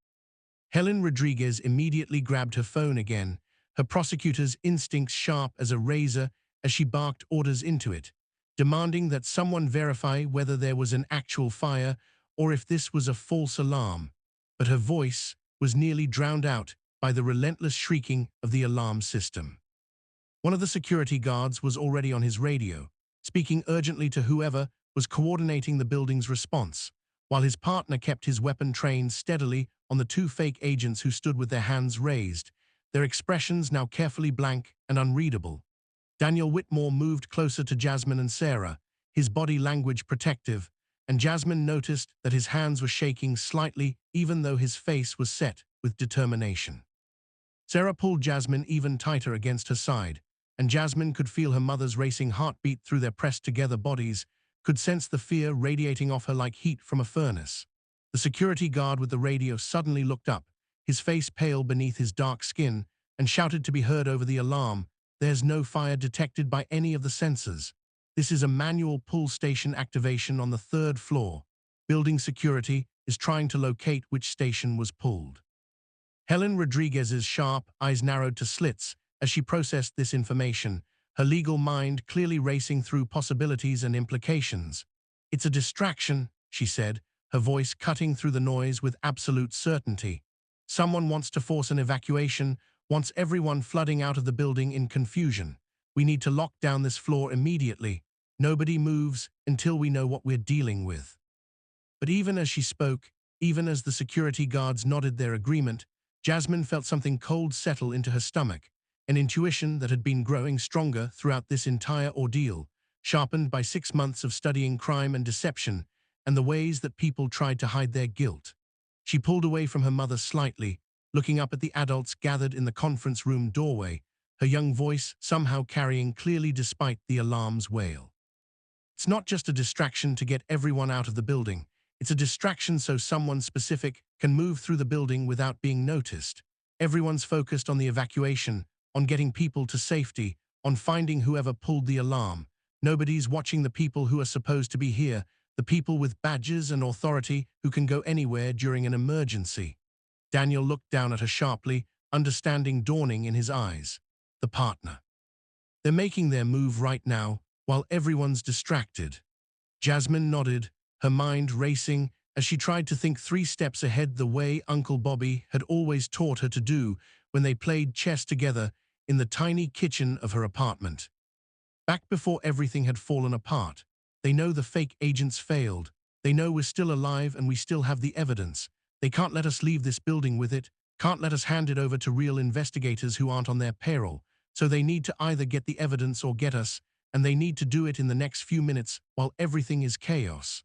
Helen Rodriguez immediately grabbed her phone again, her prosecutor's instincts sharp as a razor as she barked orders into it, demanding that someone verify whether there was an actual fire or if this was a false alarm. But her voice was nearly drowned out by the relentless shrieking of the alarm system. One of the security guards was already on his radio, speaking urgently to whoever was coordinating the building's response, while his partner kept his weapon trained steadily on the two fake agents who stood with their hands raised, their expressions now carefully blank and unreadable. Daniel Whitmore moved closer to Jasmine and Sarah, his body language protective, and Jasmine noticed that his hands were shaking slightly even though his face was set with determination. Sarah pulled Jasmine even tighter against her side, and Jasmine could feel her mother's racing heartbeat through their pressed-together bodies, could sense the fear radiating off her like heat from a furnace. The security guard with the radio suddenly looked up, his face pale beneath his dark skin, and shouted to be heard over the alarm, "There's no fire detected by any of the sensors. This is a manual pull station activation on the 3rd floor. Building security is trying to locate which station was pulled." Helen Rodriguez's sharp eyes narrowed to slits as she processed this information, her legal mind clearly racing through possibilities and implications. "It's a distraction," she said, her voice cutting through the noise with absolute certainty. "Someone wants to force an evacuation, wants everyone flooding out of the building in confusion. We need to lock down this floor immediately. Nobody moves until we know what we're dealing with." But even as she spoke, even as the security guards nodded their agreement, Jasmine felt something cold settle into her stomach, an intuition that had been growing stronger throughout this entire ordeal, sharpened by 6 months of studying crime and deception and the ways that people tried to hide their guilt. She pulled away from her mother slightly, looking up at the adults gathered in the conference room doorway, her young voice somehow carrying clearly despite the alarm's wail. "It's not just a distraction to get everyone out of the building. It's a distraction so someone specific can move through the building without being noticed. Everyone's focused on the evacuation, on getting people to safety, on finding whoever pulled the alarm. Nobody's watching the people who are supposed to be here, the people with badges and authority who can go anywhere during an emergency." Daniel looked down at her sharply, understanding dawning in his eyes. The partner. "They're making their move right now, while everyone's distracted." Jasmine nodded, her mind racing as she tried to think 3 steps ahead the way Uncle Bobby had always taught her to do when they played chess together in the tiny kitchen of her apartment. Back before everything had fallen apart, they know the fake agents failed. They know we're still alive and we still have the evidence. They can't let us leave this building with it, can't let us hand it over to real investigators who aren't on their payroll. So they need to either get the evidence or get us, and they need to do it in the next few minutes while everything is chaos.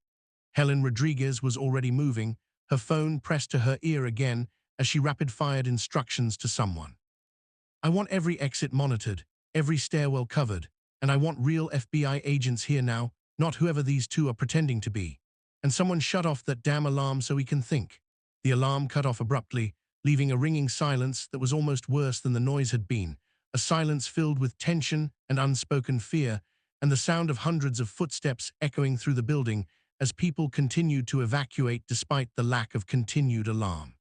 Helen Rodriguez was already moving, her phone pressed to her ear again as she rapid-fired instructions to someone. "I want every exit monitored, every stairwell covered, and I want real FBI agents here now, not whoever these two are pretending to be. And someone shut off that damn alarm so we can think." The alarm cut off abruptly, leaving a ringing silence that was almost worse than the noise had been, a silence filled with tension and unspoken fear, and the sound of hundreds of footsteps echoing through the building as people continued to evacuate despite the lack of continued alarm.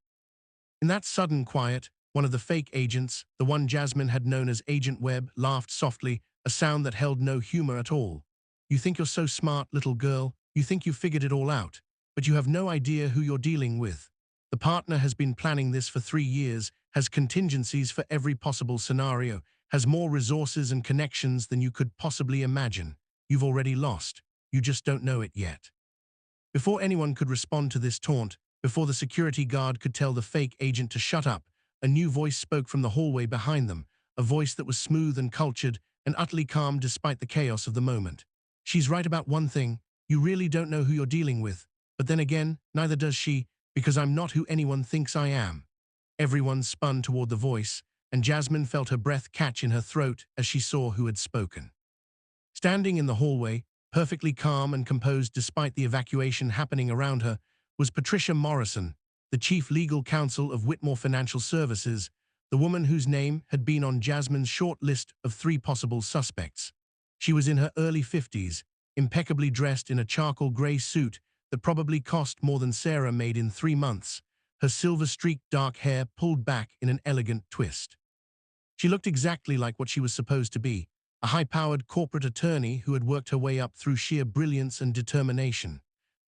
In that sudden quiet, one of the fake agents, the one Jasmine had known as Agent Webb, laughed softly, a sound that held no humor at all. "You think you're so smart, little girl. You think you figured it all out. But you have no idea who you're dealing with. The partner has been planning this for 3 years, has contingencies for every possible scenario, has more resources and connections than you could possibly imagine. You've already lost. You just don't know it yet." Before anyone could respond to this taunt, before the security guard could tell the fake agent to shut up, a new voice spoke from the hallway behind them, a voice that was smooth and cultured and utterly calm despite the chaos of the moment. "She's right about one thing. You really don't know who you're dealing with. But then again, neither does she, because I'm not who anyone thinks I am." Everyone spun toward the voice, and Jasmine felt her breath catch in her throat as she saw who had spoken. Standing in the hallway, perfectly calm and composed despite the evacuation happening around her, was Patricia Morrison, the chief legal counsel of Whitmore Financial Services, the woman whose name had been on Jasmine's short list of 3 possible suspects. She was in her early 50s, impeccably dressed in a charcoal gray suit that probably cost more than Sarah made in 3 months, her silver-streaked dark hair pulled back in an elegant twist. She looked exactly like what she was supposed to be, a high-powered corporate attorney who had worked her way up through sheer brilliance and determination.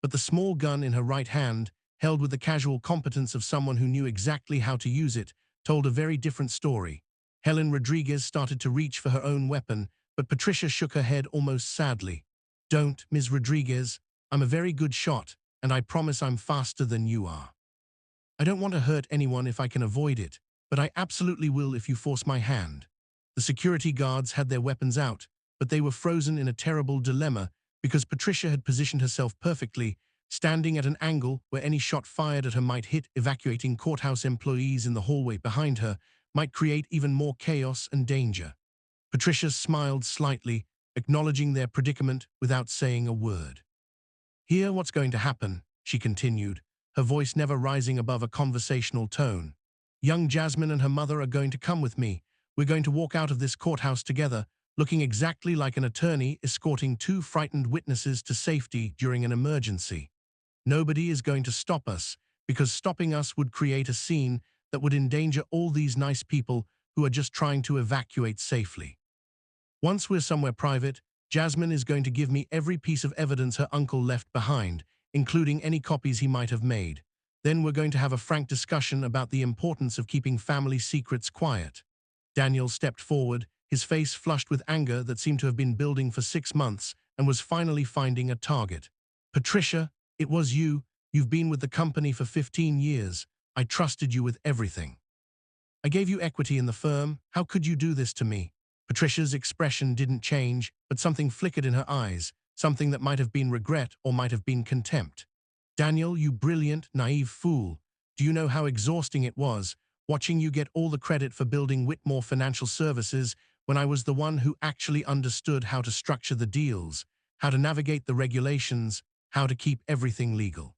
But the small gun in her right hand, held with the casual competence of someone who knew exactly how to use it, told a very different story. Helen Rodriguez started to reach for her own weapon, but Patricia shook her head almost sadly. "Don't, Ms. Rodriguez. I'm a very good shot, and I promise I'm faster than you are. I don't want to hurt anyone if I can avoid it, but I absolutely will if you force my hand." The security guards had their weapons out, but they were frozen in a terrible dilemma because Patricia had positioned herself perfectly, standing at an angle where any shot fired at her might hit evacuating courthouse employees in the hallway behind her, might create even more chaos and danger. Patricia smiled slightly, acknowledging their predicament without saying a word. "Hear what's going to happen," she continued, her voice never rising above a conversational tone. "Young Jasmine and her mother are going to come with me. We're going to walk out of this courthouse together, looking exactly like an attorney escorting 2 frightened witnesses to safety during an emergency. Nobody is going to stop us, because stopping us would create a scene that would endanger all these nice people who are just trying to evacuate safely. Once we're somewhere private, Jasmine is going to give me every piece of evidence her uncle left behind, including any copies he might have made. Then we're going to have a frank discussion about the importance of keeping family secrets quiet." Daniel stepped forward, his face flushed with anger that seemed to have been building for 6 months and was finally finding a target. "Patricia, it was you. You've been with the company for 15 years. I trusted you with everything. I gave you equity in the firm. How could you do this to me?" Patricia's expression didn't change, but something flickered in her eyes, something that might have been regret or might have been contempt. "Daniel, you brilliant, naive fool. Do you know how exhausting it was, watching you get all the credit for building Whitmore Financial Services when I was the one who actually understood how to structure the deals, how to navigate the regulations, how to keep everything legal?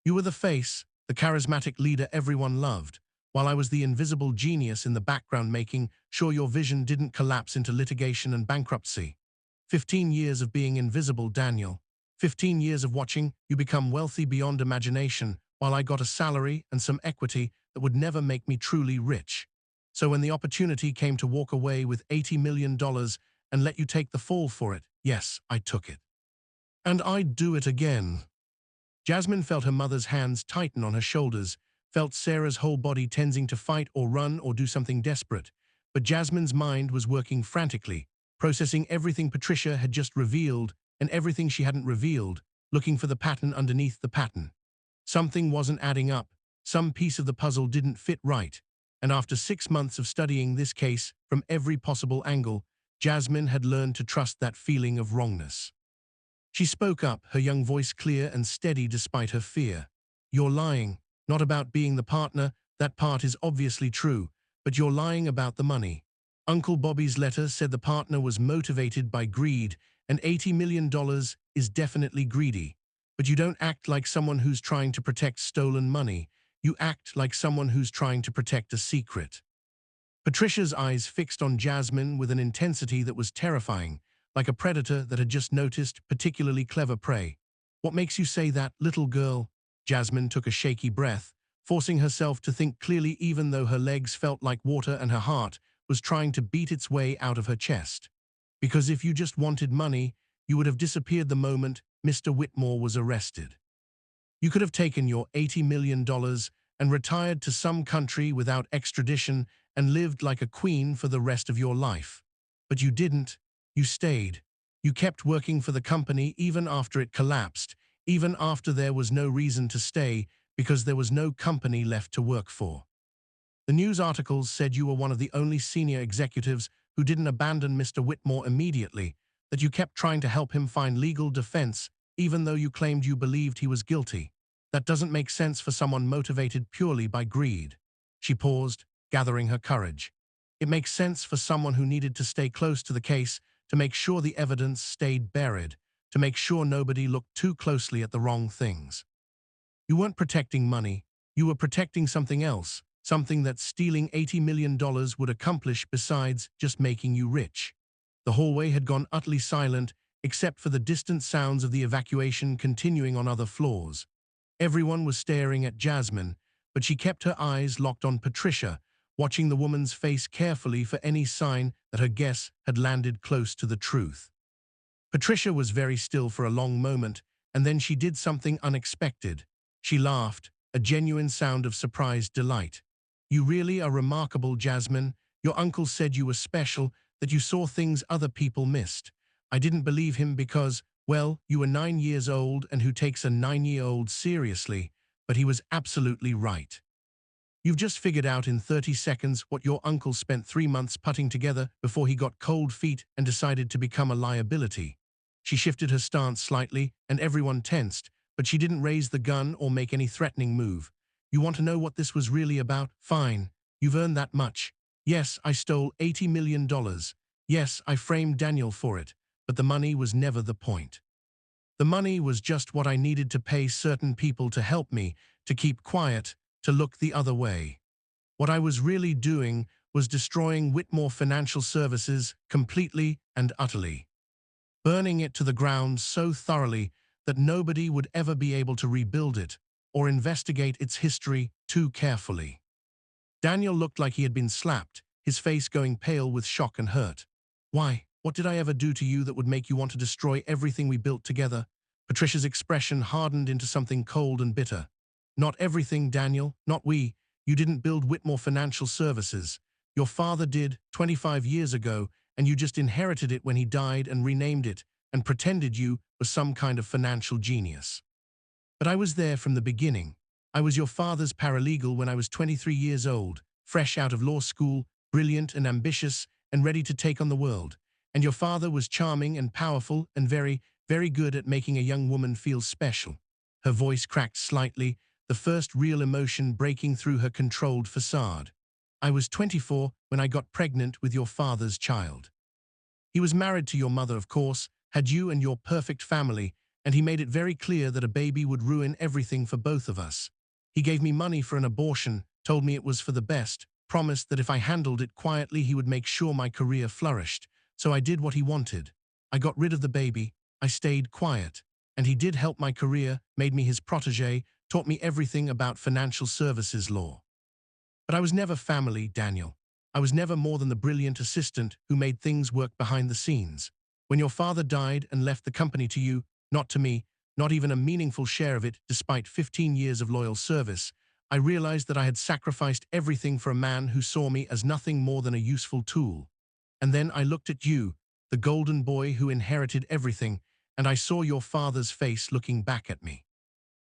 You were the face, the charismatic leader everyone loved, while I was the invisible genius in the background making sure your vision didn't collapse into litigation and bankruptcy. 15 years of being invisible, Daniel. 15 years of watching you become wealthy beyond imagination, while I got a salary and some equity that would never make me truly rich. So when the opportunity came to walk away with $80 million and let you take the fall for it, yes, I took it. And I'd do it again." Jasmine felt her mother's hands tighten on her shoulders, felt Sarah's whole body tensing to fight or run or do something desperate. But Jasmine's mind was working frantically, processing everything Patricia had just revealed and everything she hadn't revealed, looking for the pattern underneath the pattern. Something wasn't adding up. Some piece of the puzzle didn't fit right. And after 6 months of studying this case from every possible angle, Jasmine had learned to trust that feeling of wrongness. She spoke up, her young voice clear and steady despite her fear. "You're lying, not about being the partner, that part is obviously true, but you're lying about the money. Uncle Bobby's letter said the partner was motivated by greed, and $80 million is definitely greedy. But you don't act like someone who's trying to protect stolen money. You act like someone who's trying to protect a secret." Patricia's eyes fixed on Jasmine with an intensity that was terrifying, like a predator that had just noticed particularly clever prey. "What makes you say that, little girl?" Jasmine took a shaky breath, forcing herself to think clearly even though her legs felt like water and her heart was trying to beat its way out of her chest. "Because if you just wanted money, you would have disappeared the moment Mr. Whitmore was arrested. You could have taken your $80 million and retired to some country without extradition and lived like a queen for the rest of your life. But you didn't. You stayed. You kept working for the company even after it collapsed, even after there was no reason to stay because there was no company left to work for. The news articles said you were one of the only senior executives who didn't abandon Mr. Whitmore immediately, that you kept trying to help him find legal defense even though you claimed you believed he was guilty. That doesn't make sense for someone motivated purely by greed." She paused, gathering her courage. "It makes sense for someone who needed to stay close to the case, to make sure the evidence stayed buried, to make sure nobody looked too closely at the wrong things. You weren't protecting money, you were protecting something else, something that stealing $80 million would accomplish besides just making you rich." The hallway had gone utterly silent, except for the distant sounds of the evacuation continuing on other floors. Everyone was staring at Jasmine, but she kept her eyes locked on Patricia, watching the woman's face carefully for any sign that her guess had landed close to the truth. Patricia was very still for a long moment, and then she did something unexpected. She laughed, a genuine sound of surprised delight. "You really are remarkable, Jasmine. Your uncle said you were special, that you saw things other people missed. I didn't believe him because, well, you were 9 years old and who takes a 9-year-old seriously, but he was absolutely right. You've just figured out in 30 seconds what your uncle spent 3 months putting together before he got cold feet and decided to become a liability." She shifted her stance slightly, and everyone tensed, but she didn't raise the gun or make any threatening move. "You want to know what this was really about? Fine. You've earned that much. Yes, I stole $80 million. Yes, I framed Daniel for it, but the money was never the point. The money was just what I needed to pay certain people to help me, to keep quiet, to look the other way. What I was really doing was destroying Whitmore Financial Services completely and utterly. Burning it to the ground so thoroughly that nobody would ever be able to rebuild it or investigate its history too carefully." Daniel looked like he had been slapped, his face going pale with shock and hurt. "Why? What did I ever do to you that would make you want to destroy everything we built together?" Patricia's expression hardened into something cold and bitter. "Not everything, Daniel, not we. You didn't build Whitmore Financial Services. Your father did, 25 years ago, and you just inherited it when he died and renamed it, and pretended you were some kind of financial genius. But I was there from the beginning. I was your father's paralegal when I was 23 years old, fresh out of law school, brilliant and ambitious, and ready to take on the world. And your father was charming and powerful and very, very good at making a young woman feel special." Her voice cracked slightly, the first real emotion breaking through her controlled facade. "I was 24 when I got pregnant with your father's child. He was married to your mother, of course, had you and your perfect family, and he made it very clear that a baby would ruin everything for both of us. He gave me money for an abortion, told me it was for the best, promised that if I handled it quietly he would make sure my career flourished. So I did what he wanted. I got rid of the baby, I stayed quiet, and he did help my career, made me his protege, taught me everything about financial services law. But I was never family, Daniel. I was never more than the brilliant assistant who made things work behind the scenes. When your father died and left the company to you, not to me, not even a meaningful share of it despite 15 years of loyal service, I realized that I had sacrificed everything for a man who saw me as nothing more than a useful tool. And then I looked at you, the golden boy who inherited everything, and I saw your father's face looking back at me."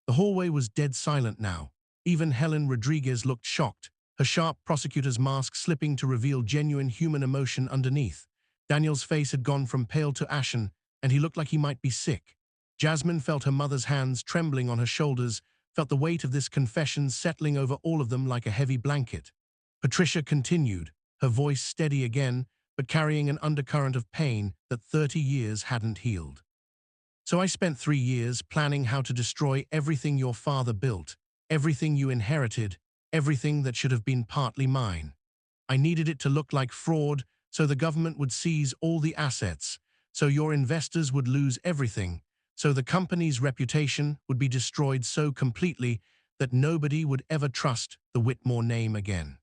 The hallway was dead silent now. Even Helen Rodriguez looked shocked, her sharp prosecutor's mask slipping to reveal genuine human emotion underneath. Daniel's face had gone from pale to ashen, and he looked like he might be sick. Jasmine felt her mother's hands trembling on her shoulders, felt the weight of this confession settling over all of them like a heavy blanket. Patricia continued, her voice steady again, but carrying an undercurrent of pain that 30 years hadn't healed. "So I spent 3 years planning how to destroy everything your father built, everything you inherited, everything that should have been partly mine. I needed it to look like fraud, so the government would seize all the assets, so your investors would lose everything, so the company's reputation would be destroyed so completely that nobody would ever trust the Whitmore name again.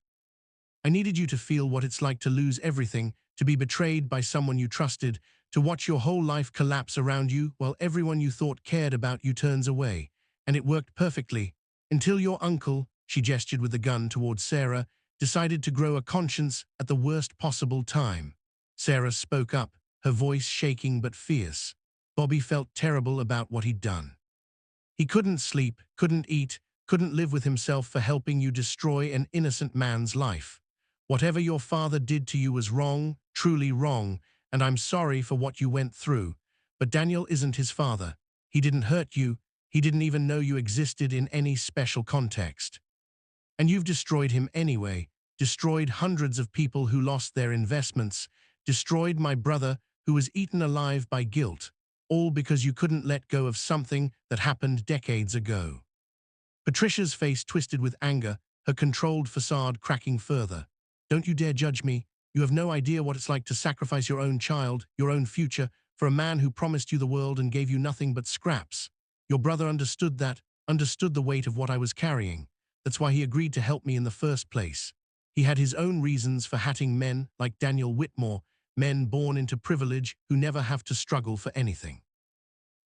I needed you to feel what it's like to lose everything, to be betrayed by someone you trusted, to watch your whole life collapse around you while everyone you thought cared about you turns away. And it worked perfectly, until your uncle, she gestured with the gun towards Sarah, decided to grow a conscience at the worst possible time. Sarah spoke up, her voice shaking but fierce. Bobby felt terrible about what he'd done. He couldn't sleep, couldn't eat, couldn't live with himself for helping you destroy an innocent man's life. Whatever your father did to you was wrong, truly wrong, and I'm sorry for what you went through. But Daniel isn't his father. He didn't hurt you. He didn't even know you existed in any special context. And you've destroyed him anyway, destroyed hundreds of people who lost their investments, destroyed my brother who was eaten alive by guilt, all because you couldn't let go of something that happened decades ago. Patricia's face twisted with anger, her controlled facade cracking further. Don't you dare judge me. You have no idea what it's like to sacrifice your own child, your own future, for a man who promised you the world and gave you nothing but scraps. Your brother understood that, understood the weight of what I was carrying. That's why he agreed to help me in the first place. He had his own reasons for hatting men like Daniel Whitmore, men born into privilege who never have to struggle for anything.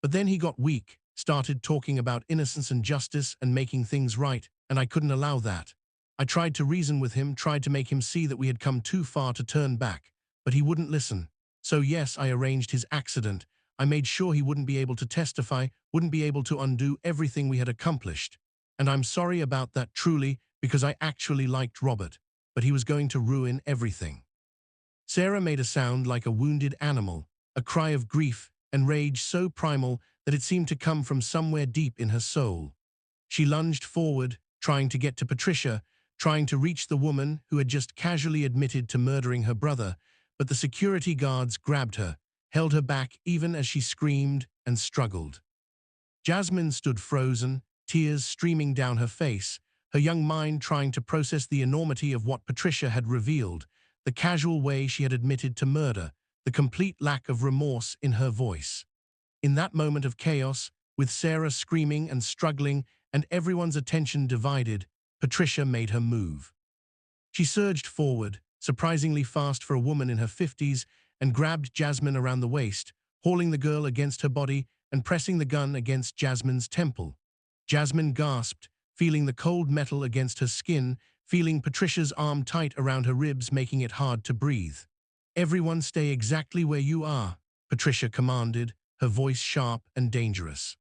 But then he got weak, started talking about innocence and justice and making things right, and I couldn't allow that. I tried to reason with him, tried to make him see that we had come too far to turn back, but he wouldn't listen. So yes, I arranged his accident. I made sure he wouldn't be able to testify, wouldn't be able to undo everything we had accomplished. And I'm sorry about that truly, because I actually liked Robert, but he was going to ruin everything. Sarah made a sound like a wounded animal, a cry of grief and rage so primal that it seemed to come from somewhere deep in her soul. She lunged forward, trying to get to Patricia, trying to reach the woman who had just casually admitted to murdering her brother, but the security guards grabbed her, held her back even as she screamed and struggled. Jasmine stood frozen, tears streaming down her face, her young mind trying to process the enormity of what Patricia had revealed, the casual way she had admitted to murder, the complete lack of remorse in her voice. In that moment of chaos, with Sarah screaming and struggling and everyone's attention divided, Patricia made her move. She surged forward, surprisingly fast for a woman in her 50s, and grabbed Jasmine around the waist, hauling the girl against her body and pressing the gun against Jasmine's temple. Jasmine gasped, feeling the cold metal against her skin, feeling Patricia's arm tight around her ribs, making it hard to breathe. "Everyone stay exactly where you are," Patricia commanded, her voice sharp and dangerous.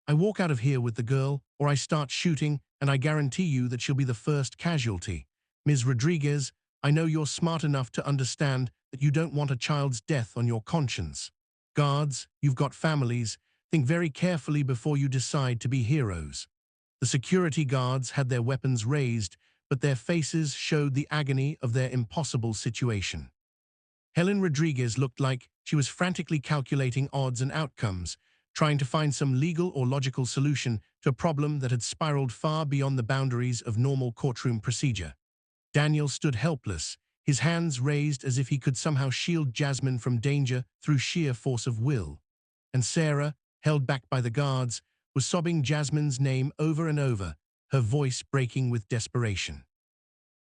"I walk out of here with the girl, or I start shooting, and I guarantee you that she'll be the first casualty. Ms. Rodriguez, I know you're smart enough to understand that you don't want a child's death on your conscience. Guards, you've got families. Think very carefully before you decide to be heroes." The security guards had their weapons raised, but their faces showed the agony of their impossible situation. Helen Rodriguez looked like she was frantically calculating odds and outcomes, trying to find some legal or logical solution to a problem that had spiraled far beyond the boundaries of normal courtroom procedure. Daniel stood helpless, his hands raised as if he could somehow shield Jasmine from danger through sheer force of will. And Sarah, held back by the guards, was sobbing Jasmine's name over and over, her voice breaking with desperation.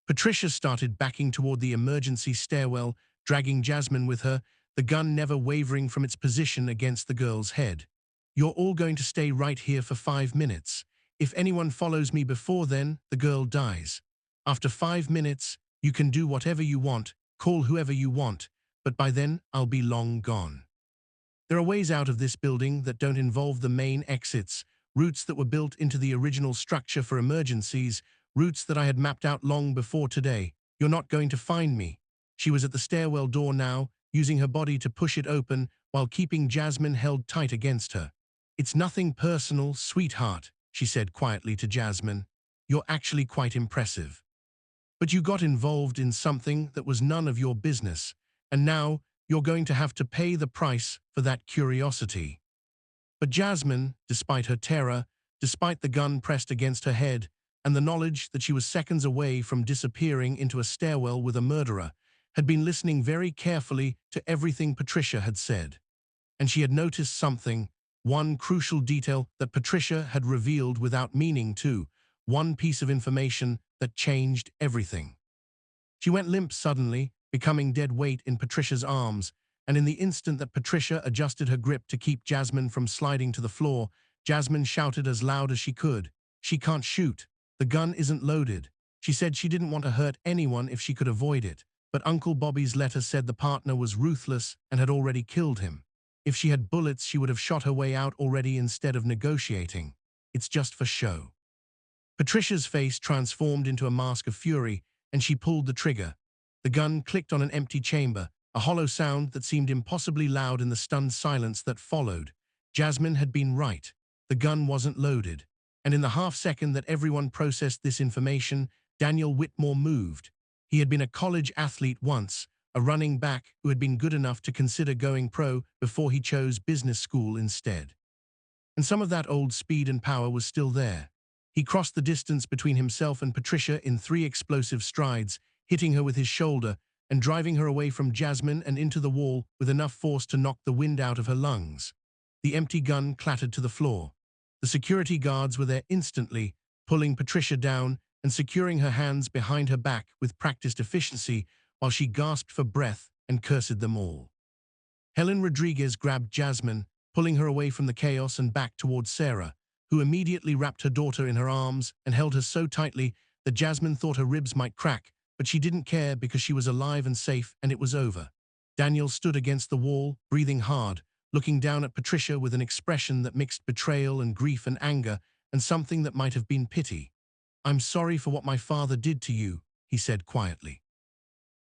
Patricia started backing toward the emergency stairwell, dragging Jasmine with her, the gun never wavering from its position against the girl's head. "You're all going to stay right here for 5 minutes. If anyone follows me before then, the girl dies. After 5 minutes, you can do whatever you want, call whoever you want, but by then I'll be long gone. There are ways out of this building that don't involve the main exits, routes that were built into the original structure for emergencies, routes that I had mapped out long before today. You're not going to find me." She was at the stairwell door now, using her body to push it open while keeping Jasmine held tight against her. "It's nothing personal, sweetheart," she said quietly to Jasmine. "You're actually quite impressive. But you got involved in something that was none of your business, and now you're going to have to pay the price for that curiosity." But Jasmine, despite her terror, despite the gun pressed against her head, and the knowledge that she was seconds away from disappearing into a stairwell with a murderer, had been listening very carefully to everything Patricia had said. And she had noticed something, one crucial detail that Patricia had revealed without meaning to, one piece of information that changed everything. She went limp suddenly, becoming dead weight in Patricia's arms, and in the instant that Patricia adjusted her grip to keep Jasmine from sliding to the floor, Jasmine shouted as loud as she could, "She can't shoot. The gun isn't loaded." She said she didn't want to hurt anyone if she could avoid it, but Uncle Bobby's letter said the partner was ruthless and had already killed him. If she had bullets, she would have shot her way out already instead of negotiating. It's just for show. Patricia's face transformed into a mask of fury, and she pulled the trigger. The gun clicked on an empty chamber, a hollow sound that seemed impossibly loud in the stunned silence that followed. Jasmine had been right. The gun wasn't loaded. And in the half-second that everyone processed this information, Daniel Whitmore moved. He had been a college athlete once, a running back who had been good enough to consider going pro before he chose business school instead. And some of that old speed and power was still there. He crossed the distance between himself and Patricia in 3 explosive strides, hitting her with his shoulder and driving her away from Jasmine and into the wall with enough force to knock the wind out of her lungs. The empty gun clattered to the floor. The security guards were there instantly, pulling Patricia down and securing her hands behind her back with practiced efficiency while she gasped for breath and cursed them all. Helen Rodriguez grabbed Jasmine, pulling her away from the chaos and back towards Sarah, who immediately wrapped her daughter in her arms and held her so tightly that Jasmine thought her ribs might crack, but she didn't care because she was alive and safe and it was over. Daniel stood against the wall, breathing hard, looking down at Patricia with an expression that mixed betrayal and grief and anger and something that might have been pity. "I'm sorry for what my father did to you," he said quietly.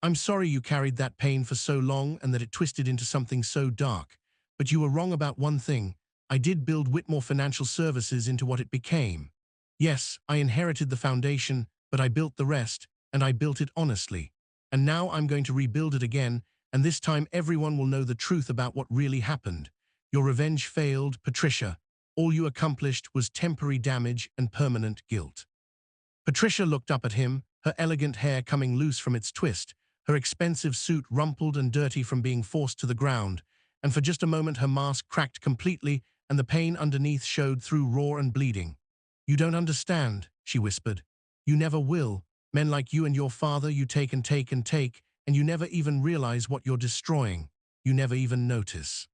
"I'm sorry you carried that pain for so long and that it twisted into something so dark. But you were wrong about one thing. I did build Whitmore Financial Services into what it became. Yes, I inherited the foundation, but I built the rest, and I built it honestly. And now I'm going to rebuild it again, and this time everyone will know the truth about what really happened. Your revenge failed, Patricia. All you accomplished was temporary damage and permanent guilt." Patricia looked up at him, her elegant hair coming loose from its twist, her expensive suit rumpled and dirty from being forced to the ground, and for just a moment her mask cracked completely and the pain underneath showed through raw and bleeding. "You don't understand," she whispered. "You never will. Men like you and your father, you take and take and take, and you never even realize what you're destroying. You never even notice."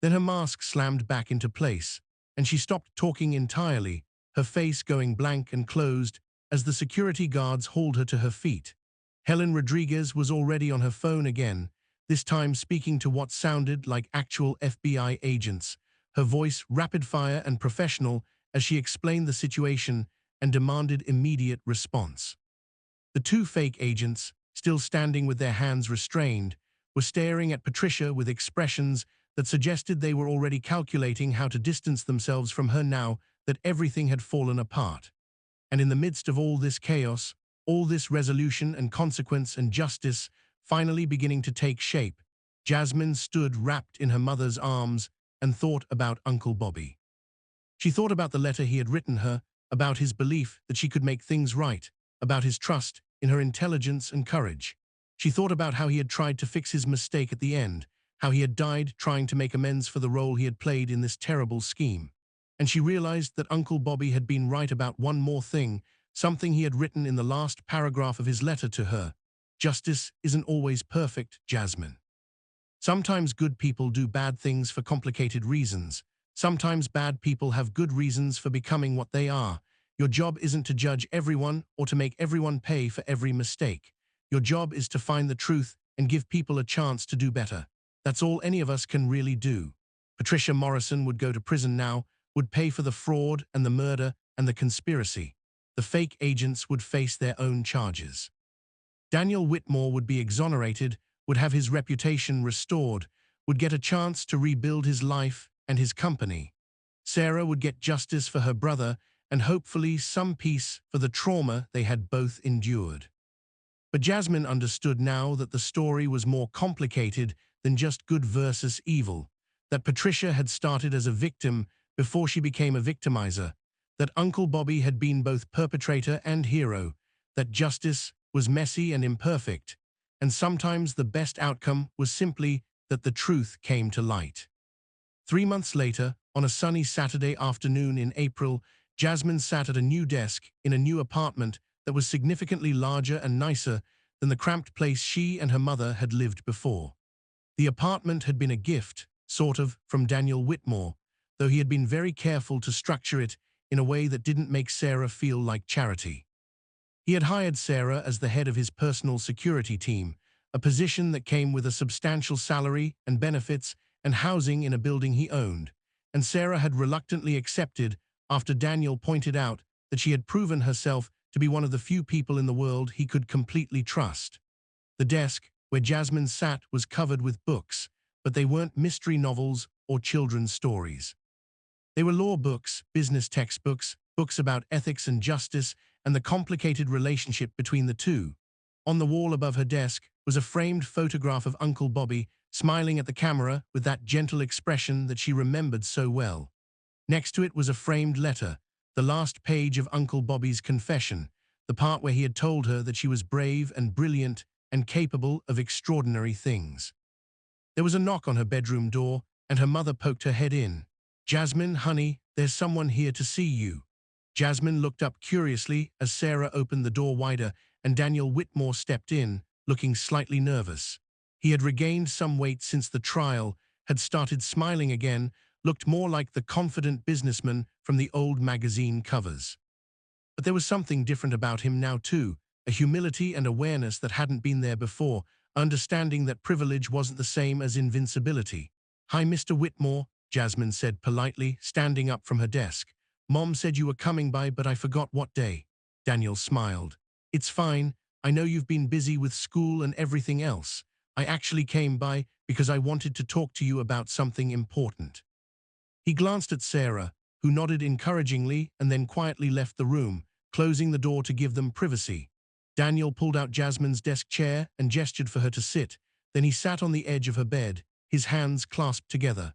Then her mask slammed back into place, and she stopped talking entirely, her face going blank and closed as the security guards hauled her to her feet. Helen Rodriguez was already on her phone again, this time speaking to what sounded like actual FBI agents, her voice rapid-fire and professional as she explained the situation and demanded immediate response. The 2 fake agents, still standing with their hands restrained, were staring at Patricia with expressions that suggested they were already calculating how to distance themselves from her now that everything had fallen apart. And in the midst of all this chaos, all this resolution and consequence and justice finally beginning to take shape, Jasmine stood wrapped in her mother's arms and thought about Uncle Bobby. She thought about the letter he had written her, about his belief that she could make things right, about his trust in her intelligence and courage. She thought about how he had tried to fix his mistake at the end, how he had died trying to make amends for the role he had played in this terrible scheme. And she realized that Uncle Bobby had been right about one more thing, something he had written in the last paragraph of his letter to her. "Justice isn't always perfect, Jasmine. Sometimes good people do bad things for complicated reasons. Sometimes bad people have good reasons for becoming what they are. Your job isn't to judge everyone or to make everyone pay for every mistake. Your job is to find the truth and give people a chance to do better. That's all any of us can really do." Patricia Morrison would go to prison now, would pay for the fraud and the murder and the conspiracy. The fake agents would face their own charges. Daniel Whitmore would be exonerated, would have his reputation restored, would get a chance to rebuild his life and his company. Sarah would get justice for her brother and hopefully some peace for the trauma they had both endured. But Jasmine understood now that the story was more complicated than just good versus evil, that Patricia had started as a victim before she became a victimizer, that Uncle Bobby had been both perpetrator and hero, that justice was messy and imperfect, and sometimes the best outcome was simply that the truth came to light. 3 months later, on a sunny Saturday afternoon in April, Jasmine sat at a new desk in a new apartment that was significantly larger and nicer than the cramped place she and her mother had lived before. The apartment had been a gift, sort of, from Daniel Whitmore, though he had been very careful to structure it in a way that didn't make Sarah feel like charity. He had hired Sarah as the head of his personal security team, a position that came with a substantial salary and benefits and housing in a building he owned, and Sarah had reluctantly accepted after Daniel pointed out that she had proven herself to be one of the few people in the world he could completely trust. The desk where Jasmine sat was covered with books, but they weren't mystery novels or children's stories. They were law books, business textbooks, books about ethics and justice, and the complicated relationship between the two. On the wall above her desk was a framed photograph of Uncle Bobby, smiling at the camera with that gentle expression that she remembered so well. Next to it was a framed letter, the last page of Uncle Bobby's confession, the part where he had told her that she was brave and brilliant and capable of extraordinary things. There was a knock on her bedroom door, and her mother poked her head in. "Jasmine, honey, there's someone here to see you." Jasmine looked up curiously as Sarah opened the door wider and Daniel Whitmore stepped in, looking slightly nervous. He had regained some weight since the trial, had started smiling again, looked more like the confident businessman from the old magazine covers. But there was something different about him now too, a humility and awareness that hadn't been there before, understanding that privilege wasn't the same as invincibility. "Hi, Mr. Whitmore," Jasmine said politely, standing up from her desk. "Mom said you were coming by, but I forgot what day." Daniel smiled. "It's fine. I know you've been busy with school and everything else. I actually came by because I wanted to talk to you about something important." He glanced at Sarah, who nodded encouragingly and then quietly left the room, closing the door to give them privacy. Daniel pulled out Jasmine's desk chair and gestured for her to sit. Then he sat on the edge of her bed, his hands clasped together.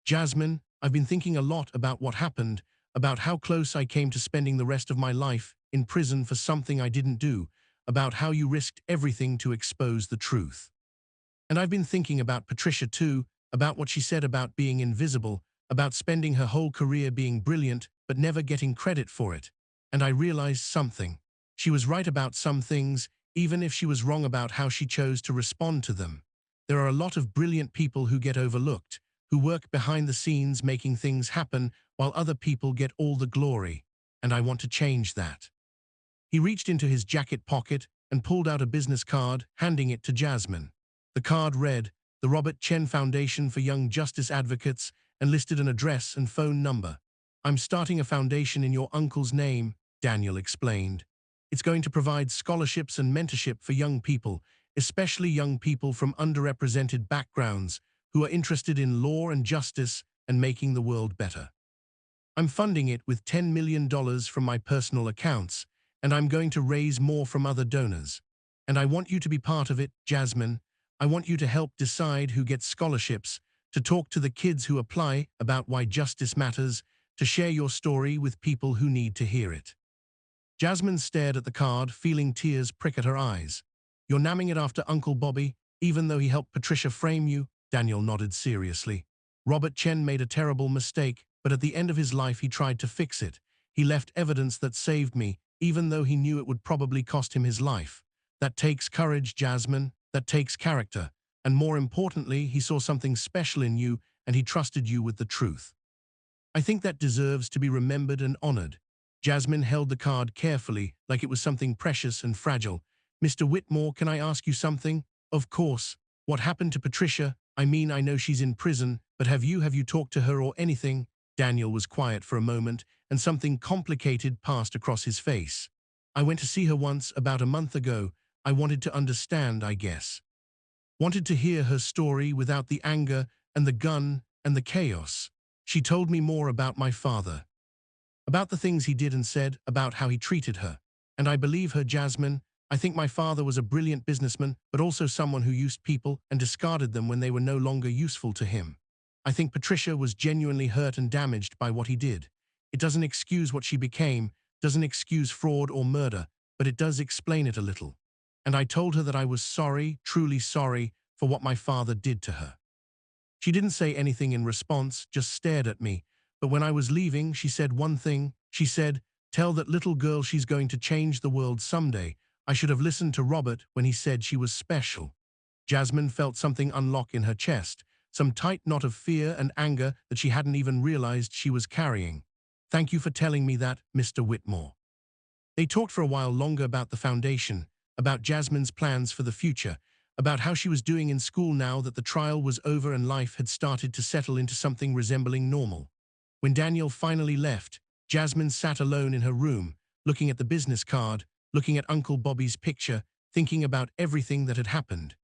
"Jasmine, I've been thinking a lot about what happened, about how close I came to spending the rest of my life in prison for something I didn't do, about how you risked everything to expose the truth. And I've been thinking about Patricia too, about what she said about being invisible, about spending her whole career being brilliant but never getting credit for it. And I realized something. She was right about some things, even if she was wrong about how she chose to respond to them. There are a lot of brilliant people who get overlooked, who work behind the scenes making things happen while other people get all the glory, and I want to change that." He reached into his jacket pocket and pulled out a business card, handing it to Jasmine. The card read, "The Robert Chen Foundation for Young Justice Advocates," and listed an address and phone number. "I'm starting a foundation in your uncle's name," Daniel explained. "It's going to provide scholarships and mentorship for young people, especially young people from underrepresented backgrounds who are interested in law and justice and making the world better. I'm funding it with $10 million from my personal accounts, and I'm going to raise more from other donors. And I want you to be part of it, Jasmine. I want you to help decide who gets scholarships, to talk to the kids who apply about why justice matters, to share your story with people who need to hear it." Jasmine stared at the card, feeling tears prick at her eyes. "You're naming it after Uncle Bobby, even though he helped Patricia frame you?" Daniel nodded seriously. "Robert Chen made a terrible mistake, but at the end of his life he tried to fix it. He left evidence that saved me, even though he knew it would probably cost him his life. That takes courage, Jasmine. That takes character. And more importantly, he saw something special in you and he trusted you with the truth. I think that deserves to be remembered and honored." Jasmine held the card carefully, like it was something precious and fragile. "Mr. Whitmore, can I ask you something?" "Of course. What happened to Patricia? I mean, I know she's in prison, but have you talked to her or anything?" Daniel was quiet for a moment, and something complicated passed across his face. "I went to see her once, about a month ago. I wanted to understand, I guess. Wanted to hear her story without the anger and the gun and the chaos. She told me more about my father, about the things he did and said, about how he treated her. And I believe her, Jasmine. I think my father was a brilliant businessman, but also someone who used people and discarded them when they were no longer useful to him. I think Patricia was genuinely hurt and damaged by what he did. It doesn't excuse what she became, doesn't excuse fraud or murder, but it does explain it a little. And I told her that I was sorry, truly sorry, for what my father did to her. She didn't say anything in response, just stared at me. But when I was leaving, she said one thing. She said, "Tell that little girl she's going to change the world someday. I should have listened to Robert when he said she was special." Jasmine felt something unlock in her chest, some tight knot of fear and anger that she hadn't even realized she was carrying. "Thank you for telling me that, Mr. Whitmore." They talked for a while longer about the foundation, about Jasmine's plans for the future, about how she was doing in school now that the trial was over and life had started to settle into something resembling normal. When Daniel finally left, Jasmine sat alone in her room, looking at the business card, looking at Uncle Bobby's picture, thinking about everything that had happened.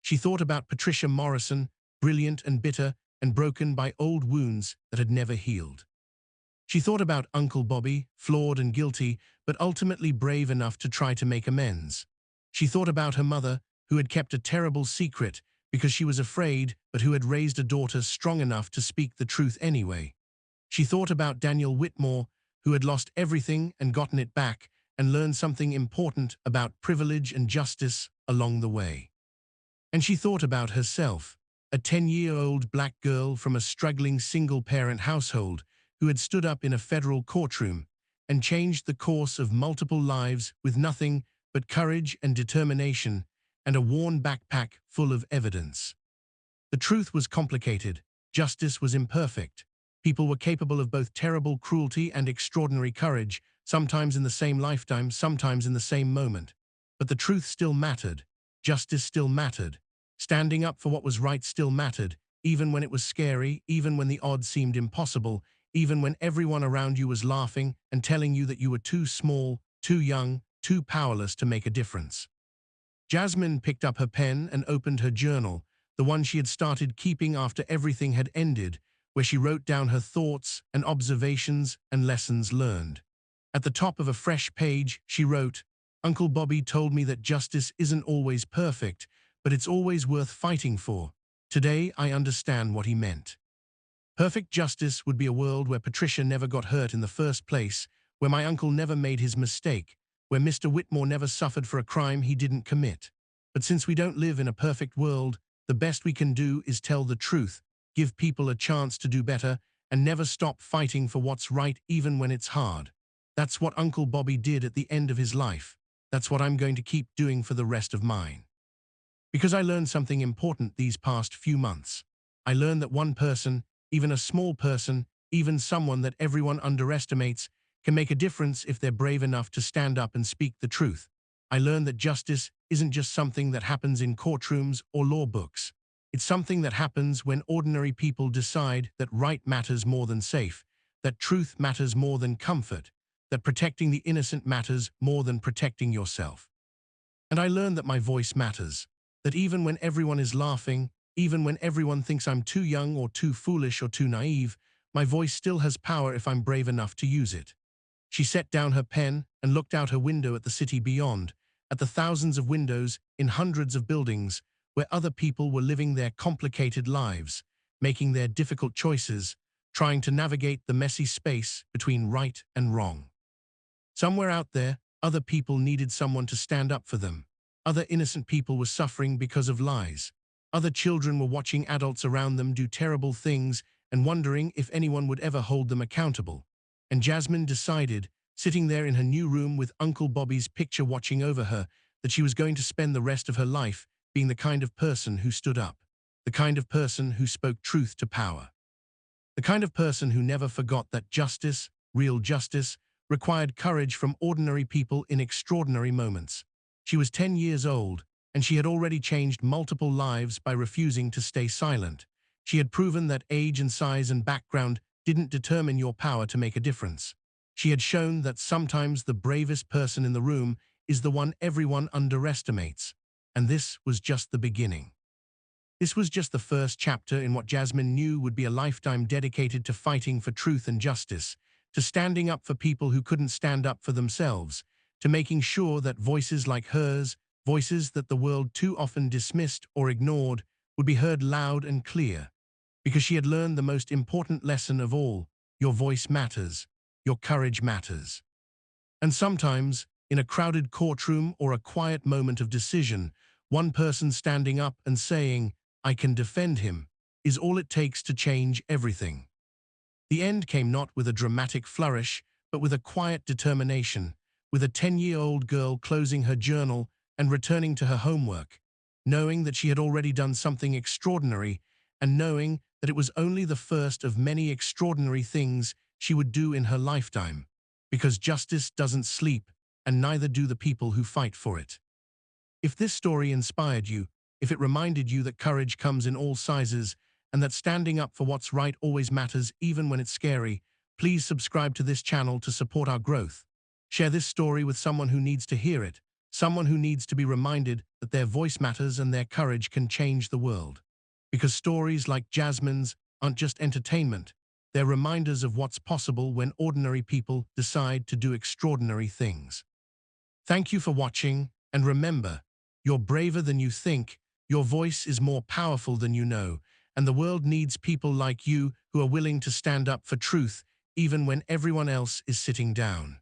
She thought about Patricia Morrison, brilliant and bitter and broken by old wounds that had never healed. She thought about Uncle Bobby, flawed and guilty, but ultimately brave enough to try to make amends. She thought about her mother, who had kept a terrible secret because she was afraid, but who had raised a daughter strong enough to speak the truth anyway. She thought about Daniel Whitmore, who had lost everything and gotten it back, and learned something important about privilege and justice along the way. And she thought about herself, a 10-year-old black girl from a struggling single-parent household who had stood up in a federal courtroom and changed the course of multiple lives with nothing but courage and determination and a worn backpack full of evidence. The truth was complicated. Justice was imperfect. People were capable of both terrible cruelty and extraordinary courage, sometimes in the same lifetime, sometimes in the same moment. But the truth still mattered. Justice still mattered. Standing up for what was right still mattered, even when it was scary, even when the odds seemed impossible, even when everyone around you was laughing and telling you that you were too small, too young, too powerless to make a difference. Jasmine picked up her pen and opened her journal, the one she had started keeping after everything had ended, where she wrote down her thoughts and observations and lessons learned. At the top of a fresh page, she wrote, "Uncle Bobby told me that justice isn't always perfect, but it's always worth fighting for. Today, I understand what he meant. Perfect justice would be a world where Patricia never got hurt in the first place, where my uncle never made his mistake, where Mr. Whitmore never suffered for a crime he didn't commit. But since we don't live in a perfect world, the best we can do is tell the truth, give people a chance to do better, and never stop fighting for what's right even when it's hard. That's what Uncle Bobby did at the end of his life. That's what I'm going to keep doing for the rest of mine." Because I learned something important these past few months. I learned that one person, even a small person, even someone that everyone underestimates, can make a difference if they're brave enough to stand up and speak the truth. I learned that justice isn't just something that happens in courtrooms or law books. It's something that happens when ordinary people decide that right matters more than safe, that truth matters more than comfort, that protecting the innocent matters more than protecting yourself. And I learned that my voice matters, that even when everyone is laughing, even when everyone thinks I'm too young or too foolish or too naive, my voice still has power if I'm brave enough to use it. She set down her pen and looked out her window at the city beyond, at the thousands of windows in hundreds of buildings where other people were living their complicated lives, making their difficult choices, trying to navigate the messy space between right and wrong. Somewhere out there, other people needed someone to stand up for them. Other innocent people were suffering because of lies. Other children were watching adults around them do terrible things and wondering if anyone would ever hold them accountable. And Jasmine decided, sitting there in her new room with Uncle Bobby's picture watching over her, that she was going to spend the rest of her life being the kind of person who stood up, the kind of person who spoke truth to power, the kind of person who never forgot that justice, real justice, required courage from ordinary people in extraordinary moments. She was 10 years old, and she had already changed multiple lives by refusing to stay silent. She had proven that age and size and background didn't determine your power to make a difference. She had shown that sometimes the bravest person in the room is the one everyone underestimates. And this was just the beginning. This was just the first chapter in what Jasmine knew would be a lifetime dedicated to fighting for truth and justice, to standing up for people who couldn't stand up for themselves, to making sure that voices like hers, voices that the world too often dismissed or ignored, would be heard loud and clear. Because she had learned the most important lesson of all: your voice matters. your courage matters. And sometimes, in a crowded courtroom or a quiet moment of decision, one person standing up and saying, "I can defend him," is all it takes to change everything. The end came not with a dramatic flourish, but with a quiet determination, with a 10-year-old girl closing her journal and returning to her homework, knowing that she had already done something extraordinary and knowing that it was only the first of many extraordinary things she would do in her lifetime, because justice doesn't sleep, and neither do the people who fight for it. If this story inspired you, if it reminded you that courage comes in all sizes and that standing up for what's right always matters even when it's scary, please subscribe to this channel to support our growth. Share this story with someone who needs to hear it, someone who needs to be reminded that their voice matters and their courage can change the world. Because stories like Jasmine's aren't just entertainment, they're reminders of what's possible when ordinary people decide to do extraordinary things. Thank you for watching, and remember, you're braver than you think, your voice is more powerful than you know, and the world needs people like you who are willing to stand up for truth even when everyone else is sitting down.